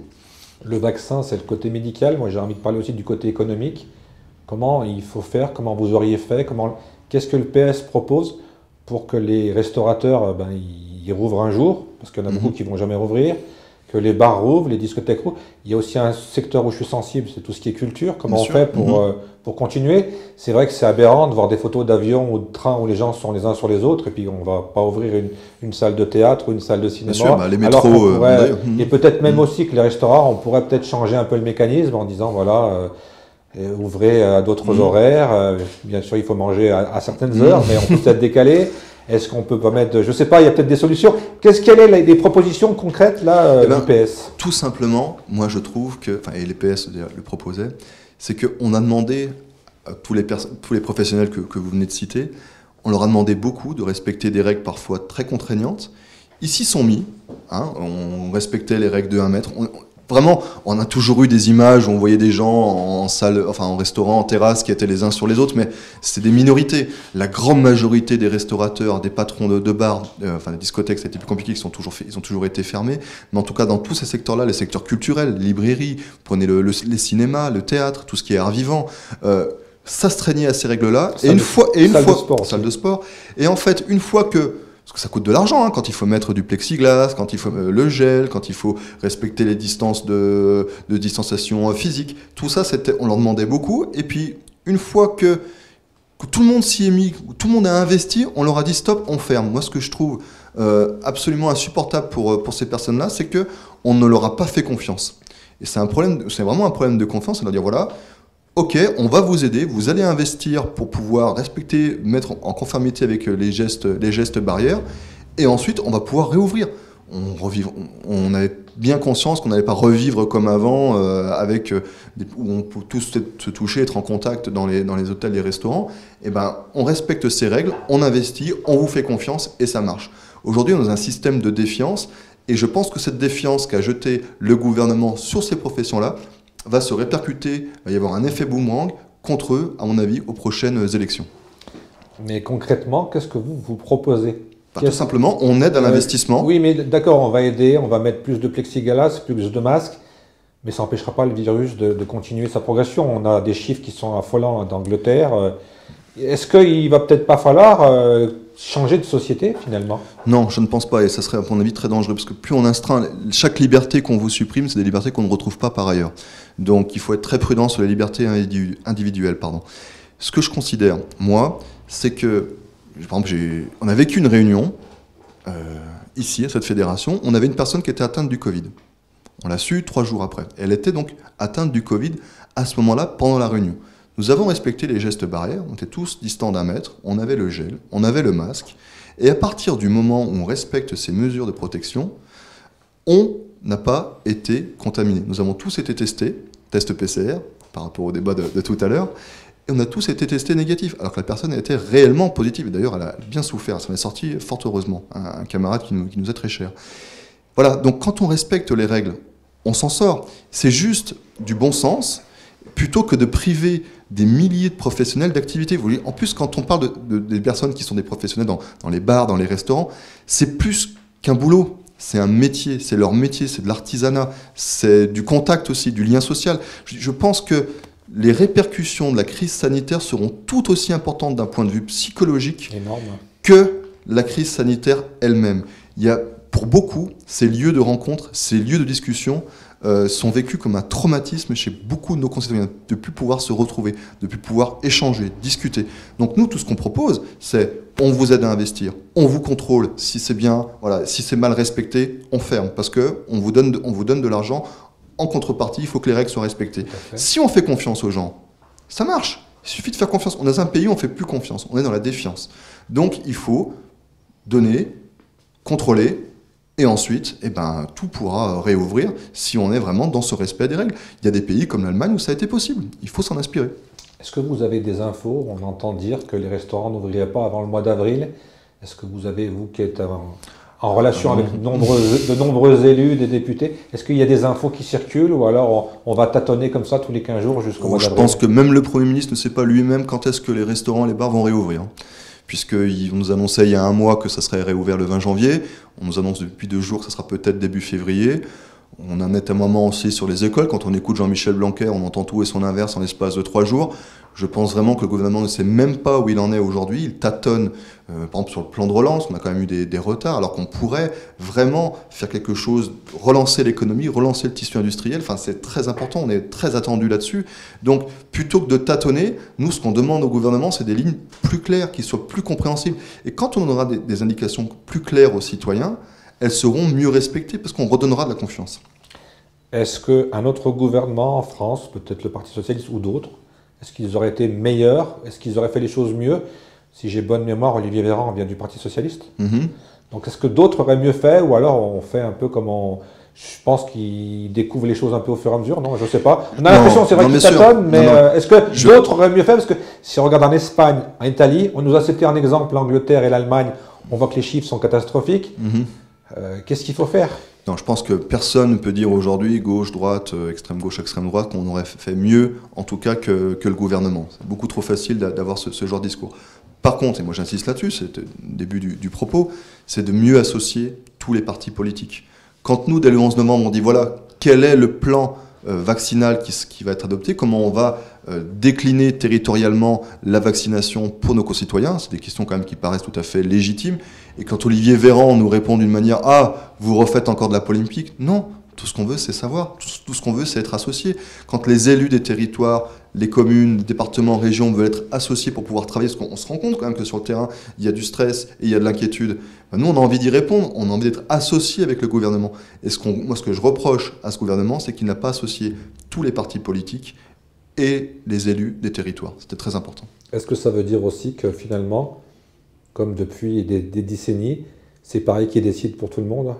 Le vaccin, c'est le côté médical. Moi, j'ai envie de parler aussi du côté économique. Comment il faut faire? Comment vous auriez fait? Qu'est-ce que le PS propose pour que les restaurateurs ils rouvrent un jour? Parce qu'il y en a beaucoup qui ne vont jamais rouvrir. Que les bars rouvrent, les discothèques rouvrent. Il y a aussi un secteur où je suis sensible, c'est tout ce qui est culture. Comment on fait pour continuer? C'est vrai que c'est aberrant de voir des photos d'avions ou de trains où les gens sont les uns sur les autres et puis on ne va pas ouvrir une salle de théâtre ou une salle de cinéma. Bien sûr, les métros... et peut-être même aussi que les restaurants, on pourrait peut-être changer un peu le mécanisme en disant voilà... ouvrez à d'autres horaires. Bien sûr, il faut manger à certaines heures, mais on peut peut-être décaler. Est-ce qu'on peut pas mettre... Je ne sais pas, il y a peut-être des solutions. Quelles sont les propositions concrètes là, du PS? Tout simplement, moi je trouve que, et les PS le proposaient, c'est qu'on a demandé à tous les professionnels que vous venez de citer, on leur a demandé beaucoup de respecter des règles parfois très contraignantes. Ils s'y sont mis, on respectait les règles de 1 mètre. Vraiment, on a toujours eu des images où on voyait des gens en salle, en restaurant, en terrasse, qui étaient les uns sur les autres, mais c'était des minorités. La grande majorité des restaurateurs, des patrons de bars, des discothèques, c'était plus compliqué, ils ont toujours été fermés. Mais en tout cas, dans tous ces secteurs-là, les secteurs culturels, les librairies, prenez les cinémas, le théâtre, tout ce qui est art vivant, s'astreignait à ces règles-là. Salle de sport. Et en fait, une fois que... Parce que ça coûte de l'argent, quand il faut mettre du plexiglas, quand il faut le gel, quand il faut respecter les distances de distanciation physique. Tout ça, on leur demandait beaucoup. Et puis, une fois que que tout le monde s'y est mis, tout le monde a investi, on leur a dit stop, on ferme. Moi, ce que je trouve absolument insupportable pour ces personnes-là, c'est qu'on ne leur a pas fait confiance. Et c'est vraiment un problème de confiance, c'est de dire voilà, ok, on va vous aider, vous allez investir pour pouvoir respecter, mettre en conformité avec les gestes barrières, et ensuite on va pouvoir réouvrir. On avait bien conscience qu'on n'allait pas revivre comme avant, où on peut tous se toucher, être en contact dans les hôtels, les restaurants. Et ben, on respecte ces règles, on investit, on vous fait confiance et ça marche. Aujourd'hui, on est dans un système de défiance et je pense que cette défiance qu'a jeté le gouvernement sur ces professions-là va se répercuter, il va y avoir un effet boomerang contre eux, à mon avis, aux prochaines élections. Mais concrètement, qu'est-ce que vous proposez? Tout simplement, on aide à l'investissement. Oui, mais d'accord, on va aider, on va mettre plus de plexiglas, plus de masques, mais ça n'empêchera pas le virus de continuer sa progression. On a des chiffres qui sont affolants d'Angleterre. Est-ce qu'il ne va peut-être pas falloir changer de société, finalement? Non, je ne pense pas, et ça serait, à mon avis, très dangereux, parce que plus on astreint, chaque liberté qu'on vous supprime, c'est des libertés qu'on ne retrouve pas par ailleurs. Donc il faut être très prudent sur les libertés individuelles. Ce que je considère, moi, c'est que, par exemple, on a vécu une réunion, ici, à cette fédération, on avait une personne qui était atteinte du Covid. On l'a su 3 jours après. Elle était donc atteinte du Covid à ce moment-là, pendant la réunion. Nous avons respecté les gestes barrières, on était tous distants d'1 mètre, on avait le gel, on avait le masque, et à partir du moment où on respecte ces mesures de protection, on n'a pas été contaminé. Nous avons tous été testés, test PCR, par rapport au débat de tout à l'heure, et on a tous été testés négatifs, alors que la personne a été réellement positive. Et d'ailleurs, elle a bien souffert, ça m'est sorti fort heureusement, un camarade qui nous est très cher. Voilà, donc quand on respecte les règles, on s'en sort. C'est juste du bon sens, plutôt que de priver des milliers de professionnels d'activités. En plus, quand on parle des personnes qui sont des professionnels dans les bars, dans les restaurants, c'est plus qu'un boulot. C'est un métier, c'est leur métier, c'est de l'artisanat, c'est du contact aussi, du lien social. Je pense que les répercussions de la crise sanitaire seront tout aussi importantes d'un point de vue psychologique que la crise sanitaire elle-même. Pour beaucoup, ces lieux de rencontre, ces lieux de discussion sont vécus comme un traumatisme chez beaucoup de nos concitoyens, de ne plus pouvoir se retrouver, de ne plus pouvoir échanger, discuter. Donc nous, tout ce qu'on propose, c'est on vous aide à investir, on vous contrôle si c'est bien, voilà, si c'est mal respecté, on ferme, parce qu'on vous donne de l'argent. En contrepartie, il faut que les règles soient respectées. Si on fait confiance aux gens, ça marche. Il suffit de faire confiance. On est dans un pays où on ne fait plus confiance. On est dans la défiance. Donc, il faut donner, contrôler, et ensuite, tout pourra réouvrir si on est vraiment dans ce respect des règles. Il y a des pays comme l'Allemagne où ça a été possible. Il faut s'en inspirer. Est-ce que vous avez des infos? On entend dire que les restaurants n'ouvriraient pas avant le mois d'avril. Est-ce que vous avez, vous qui êtes en relation avec de nombreux élus, des députés, est-ce qu'il y a des infos qui circulent ou alors on va tâtonner comme ça tous les 15 jours jusqu'au mois d'avril? Je pense que même le Premier ministre ne sait pas lui-même quand est-ce que les restaurants et les bars vont réouvrir. Puisqu'il nous annonçait il y a 1 mois que ça serait réouvert le 20 janvier. On nous annonce depuis 2 jours que ça sera peut-être début février. On en est à un moment aussi sur les écoles. Quand on écoute Jean-Michel Blanquer, on entend tout et son inverse en l'espace de 3 jours. Je pense vraiment que le gouvernement ne sait même pas où il en est aujourd'hui. Il tâtonne, par exemple sur le plan de relance, on a quand même eu des retards, alors qu'on pourrait vraiment faire quelque chose, relancer l'économie, relancer le tissu industriel. Enfin, c'est très important, on est très attendu là-dessus. Donc, plutôt que de tâtonner, nous, ce qu'on demande au gouvernement, c'est des lignes plus claires, qui soient plus compréhensibles. Et quand on aura des indications plus claires aux citoyens, elles seront mieux respectées, parce qu'on redonnera de la confiance. Est-ce qu'un autre gouvernement en France, peut-être le Parti Socialiste ou d'autres, est-ce qu'ils auraient été meilleurs? Est-ce qu'ils auraient fait les choses mieux? Si j'ai bonne mémoire, Olivier Véran vient du Parti Socialiste. Donc est-ce que d'autres auraient mieux fait? Ou alors on fait un peu comme je pense qu'ils découvrent les choses un peu au fur et à mesure, non? Je ne sais pas. On a l'impression, c'est vrai qu'ils tâtonnent, mais est-ce que d'autres auraient mieux fait? Parce que si on regarde en Espagne, en Italie, on nous a cité un exemple, l'Angleterre et l'Allemagne, on voit que les chiffres sont catastrophiques. Qu'est-ce qu'il faut faire? Non, je pense que personne ne peut dire aujourd'hui, gauche, droite, extrême gauche, extrême droite, qu'on aurait fait mieux, en tout cas, que le gouvernement. C'est beaucoup trop facile d'avoir ce genre de discours. Par contre, et moi j'insiste là-dessus, c'est le début du propos, c'est de mieux associer tous les partis politiques. Quand nous, dès le 11 novembre, on dit voilà, quel est le plan vaccinal qui va être adopté, comment on va décliner territorialement la vaccination pour nos concitoyens, c'est des questions quand même qui paraissent tout à fait légitimes. Et quand Olivier Véran nous répond d'une manière « Ah, vous refaites encore de la polémique », non, Tout ce qu'on veut, c'est savoir. Tout ce qu'on veut, c'est être associé. Quand les élus des territoires, les communes, les départements, régions veulent être associés pour pouvoir travailler, parce qu'on se rend compte quand même que sur le terrain, il y a du stress et il y a de l'inquiétude. Ben nous, on a envie d'y répondre, on a envie d'être associé avec le gouvernement. Et moi, ce que je reproche à ce gouvernement, c'est qu'il n'a pas associé tous les partis politiques et les élus des territoires. C'était très important. Est-ce que ça veut dire aussi que finalement, comme depuis des décennies, c'est pareil qui décide pour tout le monde?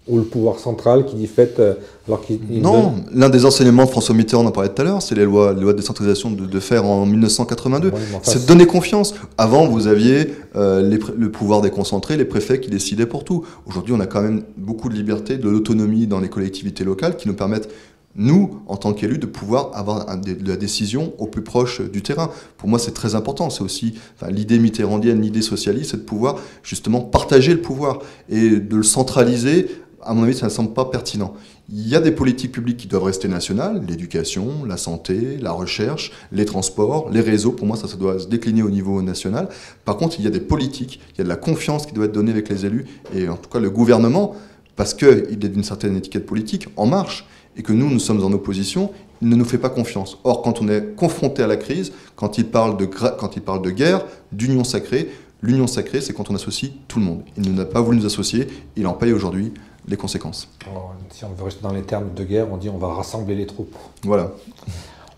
Ou le pouvoir central qui dit faites alors qu'il... Non, l'un des enseignements de François Mitterrand, on en parlait tout à l'heure, c'est les lois de décentralisation de faire en 1982. Ouais, c'est de donner confiance. Avant, vous aviez le pouvoir déconcentré, les préfets qui décidaient pour tout. Aujourd'hui, on a quand même beaucoup de liberté, de l'autonomie dans les collectivités locales qui nous permettent, nous, en tant qu'élus, de pouvoir avoir de la décision au plus proche du terrain. Pour moi, c'est très important. C'est aussi l'idée mitterrandienne, l'idée socialiste, c'est de pouvoir justement partager le pouvoir et de le centraliser. À mon avis, ça ne semble pas pertinent. Il y a des politiques publiques qui doivent rester nationales, l'éducation, la santé, la recherche, les transports, les réseaux. Pour moi, ça doit se décliner au niveau national. Par contre, il y a des politiques, il y a de la confiance qui doit être donnée avec les élus. Et en tout cas, le gouvernement, parce qu'il est d'une certaine étiquette politique, en marche, et que nous sommes en opposition, il ne nous fait pas confiance. Or, quand on est confronté à la crise, quand il parle de guerre, d'union sacrée, l'union sacrée, c'est quand on associe tout le monde. Il n'a pas voulu nous associer, il en paye aujourd'hui les conséquences. Alors, si on veut rester dans les termes de guerre, on dit on va rassembler les troupes. Voilà.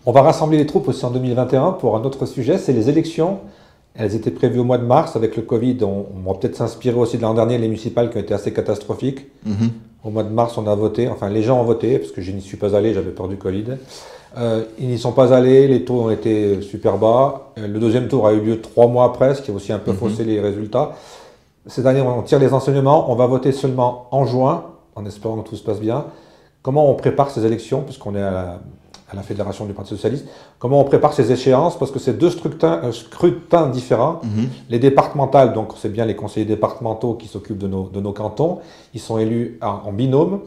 On va rassembler les troupes aussi en 2021 pour un autre sujet, c'est les élections. Elles étaient prévues au mois de mars. Avec le Covid, on va peut-être s'inspirer aussi de l'an dernier, les municipales qui ont été assez catastrophiques. Au mois de mars, on a voté, enfin les gens ont voté, parce que je n'y suis pas allé, j'avais peur du Covid. Ils n'y sont pas allés, les taux ont été super bas. Le deuxième tour a eu lieu 3 mois après, ce qui a aussi un peu faussé les résultats. Cette année, on tire les enseignements, on va voter seulement en juin, en espérant que tout se passe bien. Comment on prépare ces élections, puisqu'on est à la Fédération du Parti Socialiste, comment on prépare ces échéances, parce que c'est deux scrutins différents. Les départementales, donc c'est bien les conseillers départementaux qui s'occupent de nos cantons, ils sont élus en binôme.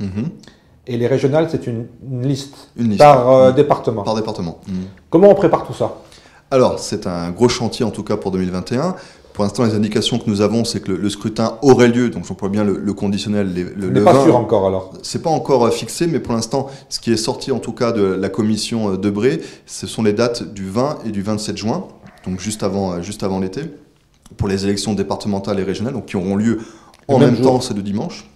Et les régionales, c'est une liste par département. Par département. Comment on prépare tout ça? Alors, c'est un gros chantier, en tout cas pour 2021. Pour l'instant, les indications que nous avons, c'est que le scrutin aurait lieu, donc j'emploie bien le conditionnel. On n'est pas sûr encore alors. C'est pas encore fixé, mais pour l'instant, ce qui est sorti en tout cas de la commission Debré, ce sont les dates du 20 et du 27 juin, donc juste avant l'été, pour les élections départementales et régionales, donc qui auront lieu en même temps, c'est le dimanche.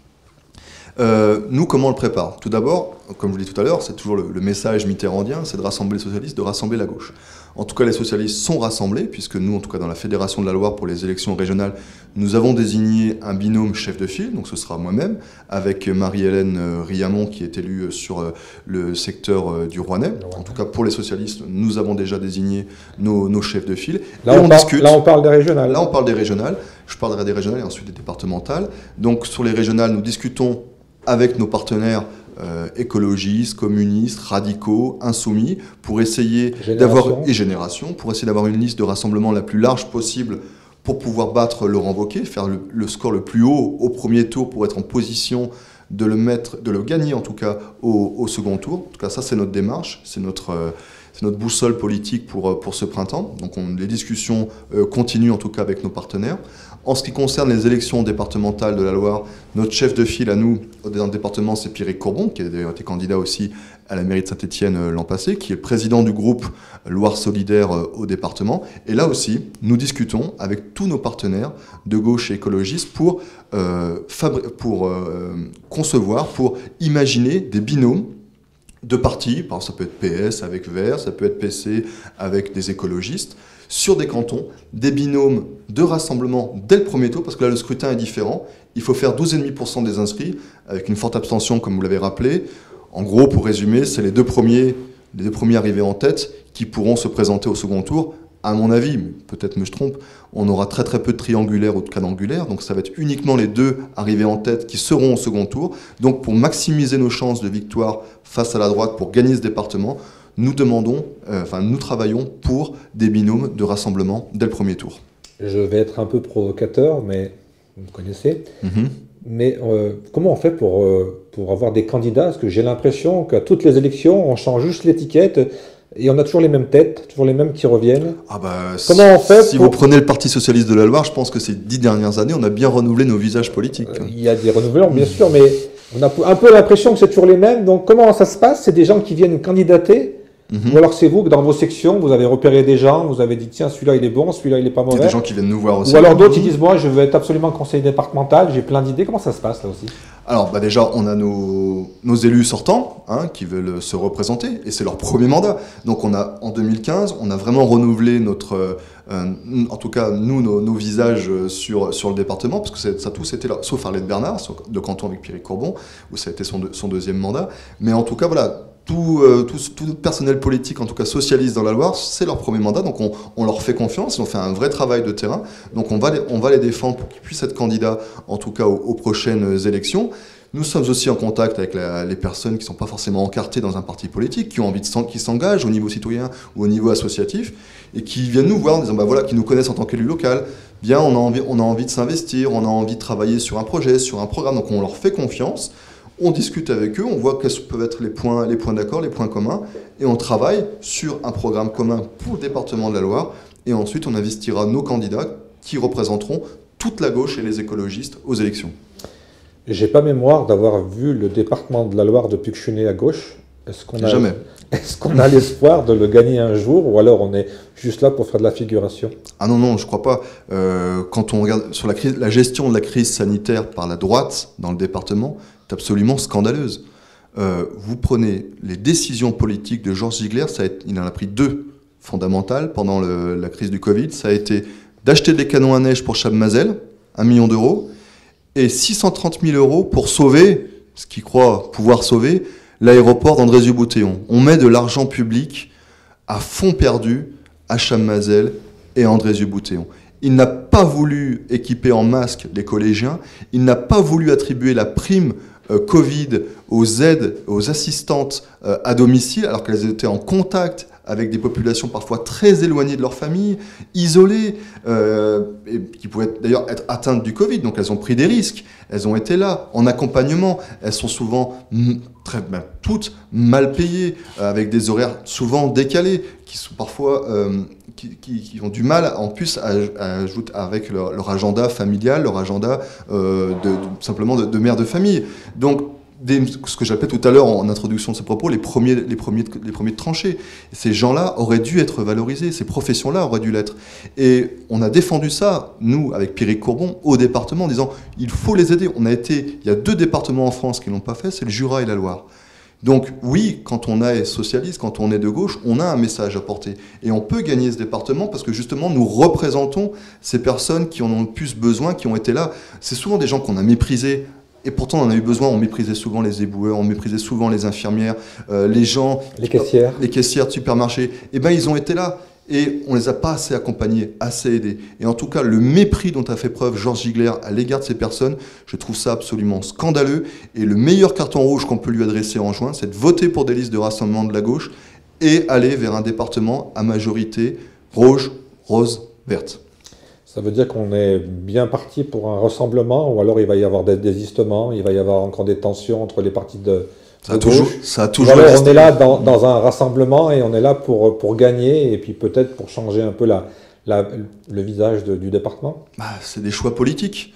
Nous, comment on le prépare? Tout d'abord, comme je vous l'ai dit tout à l'heure, c'est toujours le message mitterrandien, c'est de rassembler les socialistes, de rassembler la gauche. En tout cas, les socialistes sont rassemblés, puisque nous, en tout cas dans la Fédération de la Loire pour les élections régionales, nous avons désigné un binôme chef de file, donc ce sera moi-même, avec Marie-Hélène Riamont, qui est élue sur le secteur du Rouennais. En tout cas, pour les socialistes, nous avons déjà désigné nos chefs de file. Là, on parle des régionales. Là, on parle des régionales. Je parlerai des régionales et ensuite des départementales. Donc, sur les régionales, nous discutons avec nos partenaires écologistes, communistes, radicaux, insoumis, pour essayer pour essayer d'avoir une liste de rassemblement la plus large possible pour pouvoir battre Laurent Wauquiez, faire le score le plus haut au premier tour pour être en position de le gagner en tout cas au second tour. En tout cas, ça c'est notre démarche, c'est notre boussole politique pour ce printemps. Donc les discussions continuent en tout cas avec nos partenaires. En ce qui concerne les élections départementales de la Loire, notre chef de file à nous, dans le département, c'est Pierrick Courbon, qui a d'ailleurs été candidat aussi à la mairie de Saint-Étienne l'an passé, qui est le président du groupe Loire Solidaire au département. Et là aussi, nous discutons avec tous nos partenaires de gauche et écologistes pour concevoir, pour imaginer des binômes de partis, par exemple, ça peut être PS avec Vert, ça peut être PC avec des écologistes, sur des cantons, des binômes de rassemblement dès le premier tour, parce que là le scrutin est différent. Il faut faire 12,5% des inscrits, avec une forte abstention comme vous l'avez rappelé. En gros, pour résumer, c'est les deux premiers arrivés en tête qui pourront se présenter au second tour. À mon avis, peut-être me je trompe, on aura très très peu de triangulaires ou de quadrangulaires, donc ça va être uniquement les deux arrivés en tête qui seront au second tour. Donc pour maximiser nos chances de victoire face à la droite, pour gagner ce département, nous travaillons pour des binômes de rassemblement dès le premier tour. Je vais être un peu provocateur, mais vous me connaissez. Mais comment on fait pour avoir des candidats? Parce que j'ai l'impression qu'à toutes les élections, on change juste l'étiquette et on a toujours les mêmes têtes, toujours les mêmes qui reviennent. Comment on fait Si vous prenez le Parti Socialiste de la Loire, je pense que ces 10 dernières années, on a bien renouvelé nos visages politiques. Il y a des renouvellements, bien sûr, mais On a un peu l'impression que c'est toujours les mêmes. Donc, comment ça se passe? C'est des gens qui viennent candidater? Ou alors c'est vous que dans vos sections, vous avez repéré des gens, vous avez dit tiens, celui-là il est bon, celui-là il est pas mauvais. Il y a des gens qui viennent nous voir aussi. Ou alors d'autres qui disent moi je veux être absolument conseiller départemental, j'ai plein d'idées. Comment ça se passe là aussi? Alors déjà, on a nos élus sortants qui veulent se représenter et c'est leur premier mandat. Donc en 2015, on a vraiment renouvelé notre, en tout cas nous, nos visages sur le département, parce que ça tous était là, sauf Arlette Bernard, de Canton avec Pierrick Courbon, où ça a été son deuxième mandat. Mais en tout cas, voilà. Tout le personnel politique, en tout cas socialiste dans la Loire, c'est leur premier mandat, donc on leur fait confiance, ils ont fait un vrai travail de terrain, donc on va les défendre pour qu'ils puissent être candidats, en tout cas aux prochaines élections. Nous sommes aussi en contact avec les personnes qui ne sont pas forcément encartées dans un parti politique, qui ont envie qui s'engagent au niveau citoyen ou au niveau associatif, et qui viennent nous voir en disant, bah voilà, qui nous connaissent en tant qu'élu local, bien on a envie de s'investir, on a envie de travailler sur un projet, sur un programme, donc on leur fait confiance. On discute avec eux, on voit quels peuvent être les points d'accord, les points communs, et on travaille sur un programme commun pour le département de la Loire, et ensuite on investira nos candidats qui représenteront toute la gauche et les écologistes aux élections. J'ai pas mémoire d'avoir vu le département de la Loire depuis que je suis né à gauche. Jamais. Est-ce qu'on a l'espoir de le gagner un jour, ou alors on est juste là pour faire de la figuration? Ah non, je crois pas. Quand on regarde sur la gestion de la crise sanitaire par la droite dans le département, c'est absolument scandaleuse. Vous prenez les décisions politiques de Georges Ziegler, il en a pris deux fondamentales pendant la crise du Covid. Ça a été d'acheter des canons à neige pour Chabmazel, 1 million d'euros, et 630 000 euros pour sauver, ce qu'il croit pouvoir sauver, l'aéroport d'Andrézieux-Bouthéon. On met de l'argent public à fond perdu à Chabmazel et Andrézieux-Bouthéon. Il n'a pas voulu équiper en masque les collégiens, il n'a pas voulu attribuer la prime Covid aux aides, aux assistantes à domicile, alors qu'elles étaient en contact avec des populations parfois très éloignées de leur famille, isolées, et qui pouvaient d'ailleurs être atteintes du Covid. Donc elles ont pris des risques, elles ont été là, en accompagnement. Elles sont souvent toutes mal payées, avec des horaires souvent décalés, qui sont parfois... qui ont du mal en plus à ajouter avec leur agenda familial, leur agenda simplement de mère de famille. Donc, ce que j'appelais tout à l'heure en introduction de ce propos, les premiers de tranchée. Ces gens-là auraient dû être valorisés, ces professions-là auraient dû l'être. Et on a défendu ça, nous, avec Pierrick Courbon, au département, en disant il faut les aider. Il y a 2 départements en France qui ne l'ont pas fait, c'est le Jura et la Loire. Donc oui, quand on est socialiste, quand on est de gauche, on a un message à porter. Et on peut gagner ce département parce que justement, nous représentons ces personnes qui en ont le plus besoin, qui ont été là. C'est souvent des gens qu'on a méprisés. Et pourtant, on en a eu besoin. On méprisait souvent les éboueurs, on méprisait souvent les infirmières, les gens... Les caissières. Les caissières de supermarché. Eh bien, ils ont été là. Et on ne les a pas assez accompagnés, assez aidés. Et en tout cas, le mépris dont a fait preuve Georges Ziegler à l'égard de ces personnes, je trouve ça absolument scandaleux. Et le meilleur carton rouge qu'on peut lui adresser en juin, c'est de voter pour des listes de rassemblement de la gauche et aller vers un département à majorité rouge, rose, verte. Ça veut dire qu'on est bien parti pour un rassemblement, ou alors il va y avoir des désistements, il va y avoir encore des tensions entre les partis de... Ça a toujours alors on est là dans un rassemblement et on est là pour gagner et puis peut-être pour changer un peu le visage du département. C'est des choix politiques.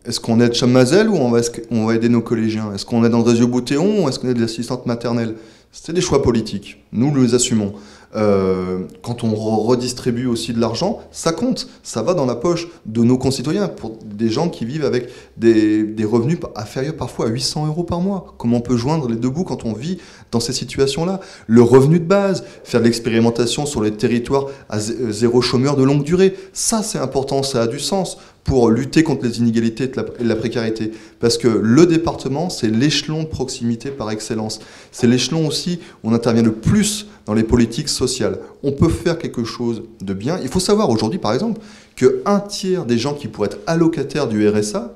Est-ce qu'on aide Chabmazel ou on va aider nos collégiens? Est-ce qu'on aide Andrézieux-Bouthéon ou est-ce qu'on aide les assistantes maternelles? C'est des choix politiques. Nous les assumons. Quand on redistribue aussi de l'argent, ça compte, ça va dans la poche de nos concitoyens, pour des gens qui vivent avec des revenus inférieurs parfois à 800 € par mois. Comment on peut joindre les deux bouts quand on vit dans ces situations-là? Le revenu de base, faire de l'expérimentation sur les territoires à zéro chômeur de longue durée, ça c'est important, ça a du sens pour lutter contre les inégalités et la précarité. Parce que le département, c'est l'échelon de proximité par excellence. C'est l'échelon aussi où on intervient le plus dans les politiques sociales. On peut faire quelque chose de bien. Il faut savoir aujourd'hui, par exemple, qu'un tiers des gens qui pourraient être allocataires du RSA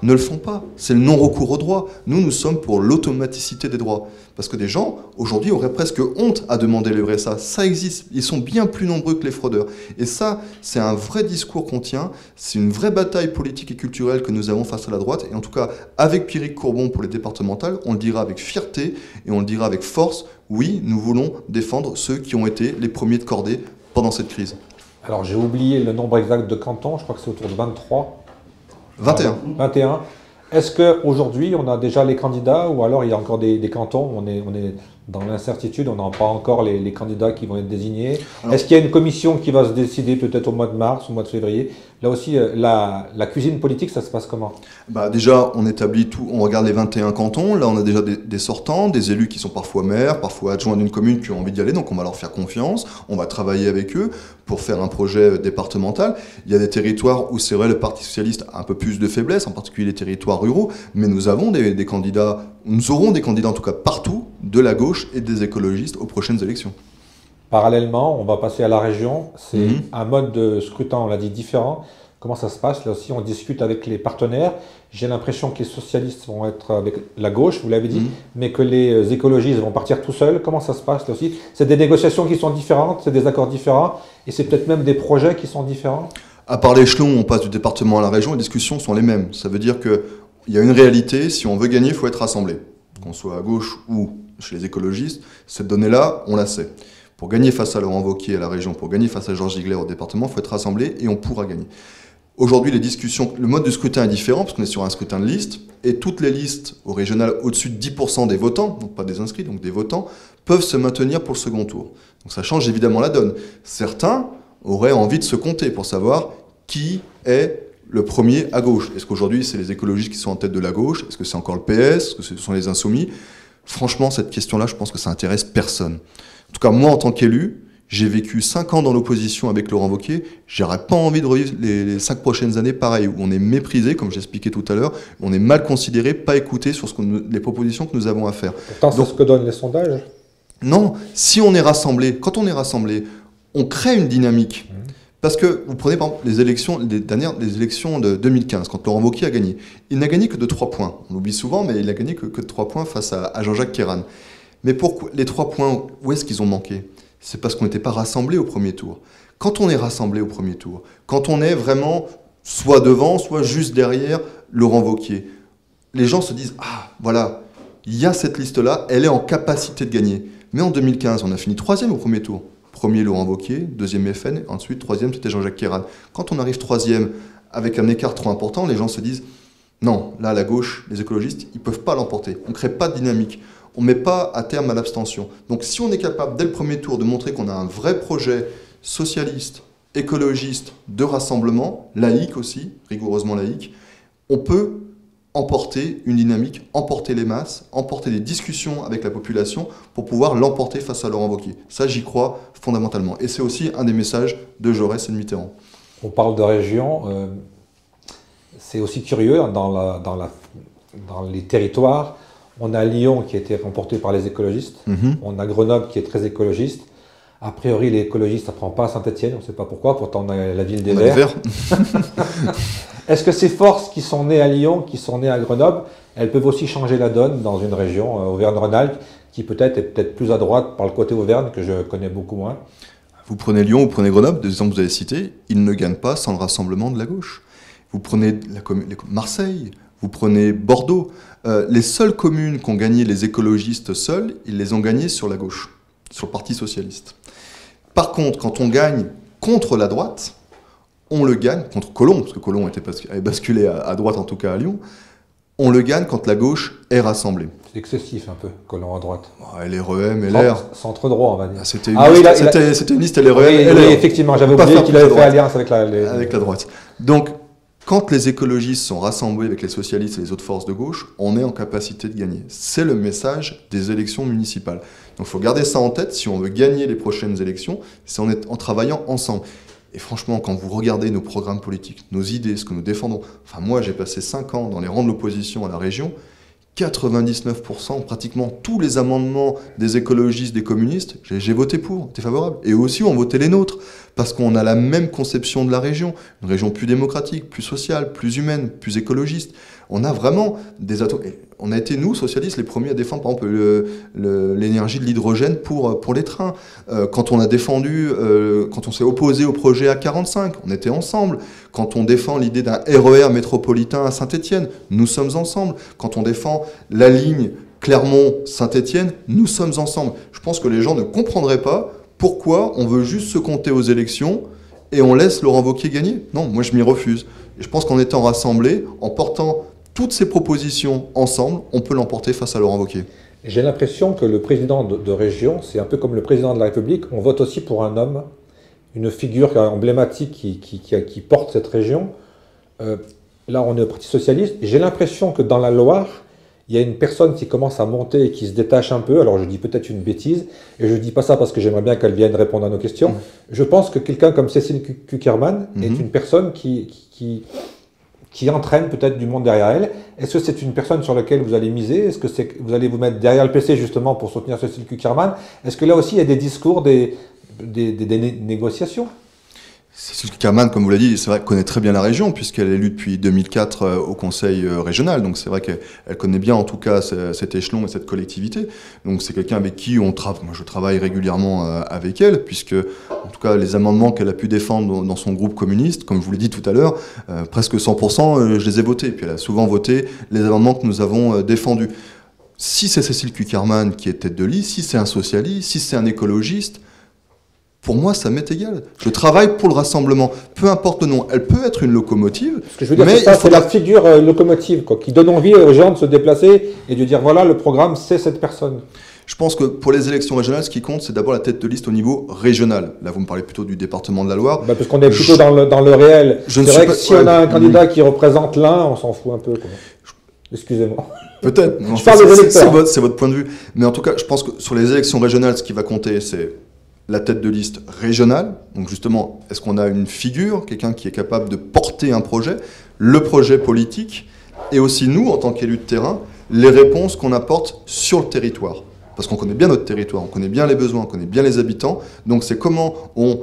ne le font pas. C'est le non-recours aux droits. Nous sommes pour l'automaticité des droits. Parce que des gens, aujourd'hui, auraient presque honte à demander le RSA. Ça existe. Ils sont bien plus nombreux que les fraudeurs. Et ça, c'est un vrai discours qu'on tient. C'est une vraie bataille politique et culturelle que nous avons face à la droite. Et en tout cas, avec Pierrick Courbon pour les départementales, on le dira avec fierté et on le dira avec force. Oui, nous voulons défendre ceux qui ont été les premiers de cordée pendant cette crise. Alors, j'ai oublié le nombre exact de cantons. Je crois que c'est autour de 23. 21. 21. Est-ce qu'aujourd'hui, on a déjà les candidats ou alors il y a encore des cantons, on est dans l'incertitude, on n'a pas encore les candidats qui vont être désignés. Est-ce qu'il y a une commission qui va se décider peut-être au mois de mars, au mois de février? Là aussi, la cuisine politique, ça se passe comment? Bah déjà, on établit tout, on regarde les 21 cantons. Là, on a déjà des sortants, des élus qui sont parfois maires, parfois adjoints d'une commune qui ont envie d'y aller. Donc, on va leur faire confiance. On va travailler avec eux pour faire un projet départemental. Il y a des territoires où c'est vrai, le Parti socialiste a un peu plus de faiblesse, en particulier les territoires ruraux. Mais nous avons des candidats, nous aurons des candidats en tout cas partout, de la gauche et des écologistes aux prochaines élections. Parallèlement, on va passer à la région. C'est un mode de scrutin, on l'a dit, différent. Comment ça se passe? Là aussi, on discute avec les partenaires. J'ai l'impression que les socialistes vont être avec la gauche, vous l'avez dit, mais que les écologistes vont partir tout seuls. Comment ça se passe là aussi? C'est des négociations qui sont différentes, c'est des accords différents, et c'est peut-être même des projets qui sont différents? À part l'échelon, on passe du département à la région, les discussions sont les mêmes. Ça veut dire qu'il y a une réalité, si on veut gagner, il faut être rassemblé. Qu'on soit à gauche ou chez les écologistes, cette donnée-là, on la sait. Pour gagner face à Laurent Wauquiez à la région, pour gagner face à Georges Ziegler au département, il faut être rassemblé et on pourra gagner. Aujourd'hui, les discussions, le mode de scrutin est différent parce qu'on est sur un scrutin de liste et toutes les listes au régional au-dessus de 10% des votants, donc pas des inscrits, donc des votants, peuvent se maintenir pour le second tour. Donc ça change évidemment la donne. Certains auraient envie de se compter pour savoir qui est le premier à gauche. Est-ce qu'aujourd'hui, c'est les écologistes qui sont en tête de la gauche? Est-ce que c'est encore le PS? Est-ce que ce sont les insoumis? Franchement, cette question-là, je pense que ça intéresse personne. En tout cas, moi, en tant qu'élu, j'ai vécu 5 ans dans l'opposition avec Laurent Wauquiez. J'aurais pas envie de revivre les 5 prochaines années pareil, où on est méprisé, comme j'expliquais tout à l'heure, on est mal considéré, pas écouté sur les propositions que nous avons à faire. Pourtant, c'est ce que donnent les sondages. Non, si on est rassemblé, quand on est rassemblé, on crée une dynamique. Parce que vous prenez par exemple les élections de 2015, quand Laurent Wauquiez a gagné. Il n'a gagné que de 3 points. On l'oublie souvent, mais il n'a gagné que de 3 points face à Jean-Jacques Kéran. Mais pourquoi les 3 points, où est-ce qu'ils ont manqué? C'est parce qu'on n'était pas rassemblés au premier tour. Quand on est rassemblé au premier tour, quand on est vraiment soit devant, soit juste derrière Laurent Wauquiez, les gens se disent « Ah, voilà, il y a cette liste-là, elle est en capacité de gagner. » Mais en 2015, on a fini 3e au premier tour. Premier, Laurent Wauquiez, deuxième FN, ensuite 3e, c'était Jean-Jacques Kéran. Quand on arrive 3e avec un écart trop important, les gens se disent « Non, là, la gauche, les écologistes, ils ne peuvent pas l'emporter. On ne crée pas de dynamique. On ne met pas à terme à l'abstention. » Donc si on est capable, dès le premier tour, de montrer qu'on a un vrai projet socialiste, écologiste, de rassemblement, laïque aussi, rigoureusement laïque, on peut emporter une dynamique, emporter les masses, emporter des discussions avec la population pour pouvoir l'emporter face à Laurent Wauquiez. Ça, j'y crois fondamentalement. Et c'est aussi un des messages de Jaurès et de Mitterrand. On parle de région. C'est aussi curieux, dans les territoires, on a Lyon qui a été remporté par les écologistes, on a Grenoble qui est très écologiste. A priori, les écologistes, ça ne prend pas à Saint-Etienne, on ne sait pas pourquoi, pourtant on a la ville des Verts. Est-ce que ces forces qui sont nées à Lyon, qui sont nées à Grenoble, elles peuvent aussi changer la donne dans une région, Auvergne-Rhône-Alpes, qui est peut-être plus à droite par le côté Auvergne, que je connais beaucoup moins? Vous prenez Lyon, vous prenez Grenoble, des exemples que vous avez cités, ils ne gagnent pas sans le rassemblement de la gauche. Vous prenez Marseille, vous prenez Bordeaux. Les seules communes qui ont gagné les écologistes seuls, ils les ont gagnées sur la gauche, sur le Parti socialiste. Par contre, quand on gagne contre la droite, on le gagne, contre Collomb, parce que Collomb avait basculé à droite, en tout cas à Lyon, on le gagne quand la gauche est rassemblée. C'est excessif un peu, Collomb à droite. LREM, LR. Centre droit, on va dire. C'était une liste LREM, oui, LR. Oui, effectivement, j'avais oublié qu'il avait fait alliance avec la droite. Donc, quand les écologistes sont rassemblés avec les socialistes et les autres forces de gauche, on est en capacité de gagner. C'est le message des élections municipales. Donc il faut garder ça en tête si on veut gagner les prochaines élections, c'est en travaillant ensemble. Et franchement, quand vous regardez nos programmes politiques, nos idées, ce que nous défendons, enfin moi j'ai passé 5 ans dans les rangs de l'opposition à la région, 99%, pratiquement tous les amendements des écologistes, des communistes, j'ai voté pour, j'étais favorable. Et eux aussi ont voté les nôtres, parce qu'on a la même conception de la région, une région plus démocratique, plus sociale, plus humaine, plus écologiste. On a vraiment des atomes. On a été, nous, socialistes, les premiers à défendre, par exemple, l'énergie de l'hydrogène pour les trains. Quand on a défendu, quand on s'est opposé au projet A45, on était ensemble. Quand on défend l'idée d'un RER métropolitain à Saint-Etienne, nous sommes ensemble. Quand on défend la ligne Clermont-Saint-Etienne, nous sommes ensemble. Je pense que les gens ne comprendraient pas pourquoi on veut juste se compter aux élections et on laisse Laurent Wauquiez gagner. Non, moi je m'y refuse. Et je pense qu'en étant rassemblés, en portant toutes ces propositions ensemble, on peut l'emporter face à Laurent Wauquiez. J'ai l'impression que le président de région, c'est un peu comme le président de la République, on vote aussi pour un homme, une figure emblématique qui porte cette région. Là, on est au Parti Socialiste. J'ai l'impression que dans la Loire, il y a une personne qui commence à monter et qui se détache un peu. Alors, je dis peut-être une bêtise, et je ne dis pas ça parce que j'aimerais bien qu'elle vienne répondre à nos questions. Je pense que quelqu'un comme Cécile Cukierman est une personne qui entraîne peut-être du monde derrière elle. Est-ce que c'est une personne sur laquelle vous allez miser? Est-ce que vous allez vous mettre derrière le PC justement pour soutenir Cécile Cukierman? Est-ce que là aussi, il y a des discours, des négociations? Cécile Cukierman, comme vous l'avez dit, c'est vrai qu'elle connaît très bien la région, puisqu'elle est élue depuis 2004 au conseil régional. Donc c'est vrai qu'elle connaît bien en tout cas cet échelon et cette collectivité. Donc c'est quelqu'un avec qui moi je travaille régulièrement avec elle, puisque en tout cas les amendements qu'elle a pu défendre dans son groupe communiste, comme je vous l'ai dit tout à l'heure, presque 100%, je les ai votés. Puis elle a souvent voté les amendements que nous avons défendus. Si c'est Cécile Cukierman qui est tête de liste, si c'est un socialiste, si c'est un écologiste, pour moi, ça m'est égal. Je travaille pour le rassemblement. Peu importe le nom. Elle peut être une locomotive. Ce que je veux dire, c'est ça, c'est la figure locomotive, quoi, qui donne envie aux gens de se déplacer et de dire, voilà, le programme, c'est cette personne. Je pense que pour les élections régionales, ce qui compte, c'est d'abord la tête de liste au niveau régional. Là, vous me parlez plutôt du département de la Loire. Parce qu'on est plutôt dans le réel. C'est vrai que si on a un candidat qui représente l'un, on s'en fout un peu, quoi. Excusez-moi. Peut-être. Je parle des électeurs. C'est votre point de vue. Mais en tout cas, je pense que sur les élections régionales, ce qui va compter, c'est la tête de liste régionale. Donc justement, est-ce qu'on a une figure, quelqu'un qui est capable de porter un projet, le projet politique, et aussi nous, en tant qu'élus de terrain, les réponses qu'on apporte sur le territoire. Parce qu'on connaît bien notre territoire, on connaît bien les besoins, on connaît bien les habitants. Donc c'est comment on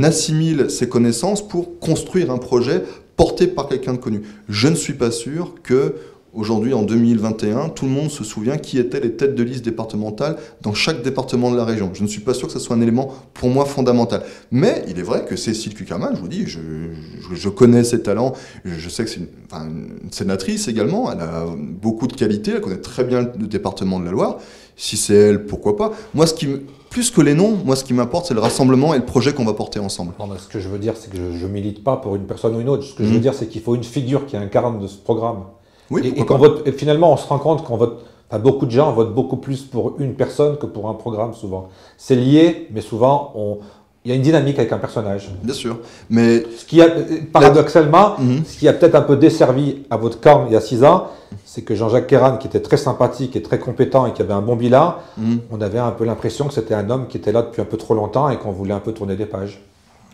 assimile ces connaissances pour construire un projet porté par quelqu'un de connu. Je ne suis pas sûr que aujourd'hui, en 2021, tout le monde se souvient qui étaient les têtes de liste départementales dans chaque département de la région. Je ne suis pas sûr que ce soit un élément, pour moi, fondamental. Mais il est vrai que Cécile Cukierman, je vous dis, je connais ses talents, je sais que c'est une sénatrice également, elle a beaucoup de qualités, elle connaît très bien le département de la Loire. Si c'est elle, pourquoi pas. Moi, plus que les noms, moi, ce qui m'importe, c'est le rassemblement et le projet qu'on va porter ensemble. Non, mais ce que je veux dire, c'est que je ne milite pas pour une personne ou une autre. Ce que je veux dire, c'est qu'il faut une figure qui incarne de ce programme. Oui, et finalement, on se rend compte qu'on vote, beaucoup de gens votent beaucoup plus pour une personne que pour un programme, souvent. C'est lié, mais souvent, il y a une dynamique avec un personnage. Bien sûr, mais... Paradoxalement, ce qui a peut-être un peu desservi à votre camp il y a 6 ans, c'est que Jean-Jacques Kérane, qui était très sympathique et très compétent et qui avait un bon bilan, on avait un peu l'impression que c'était un homme qui était là depuis un peu trop longtemps et qu'on voulait un peu tourner des pages.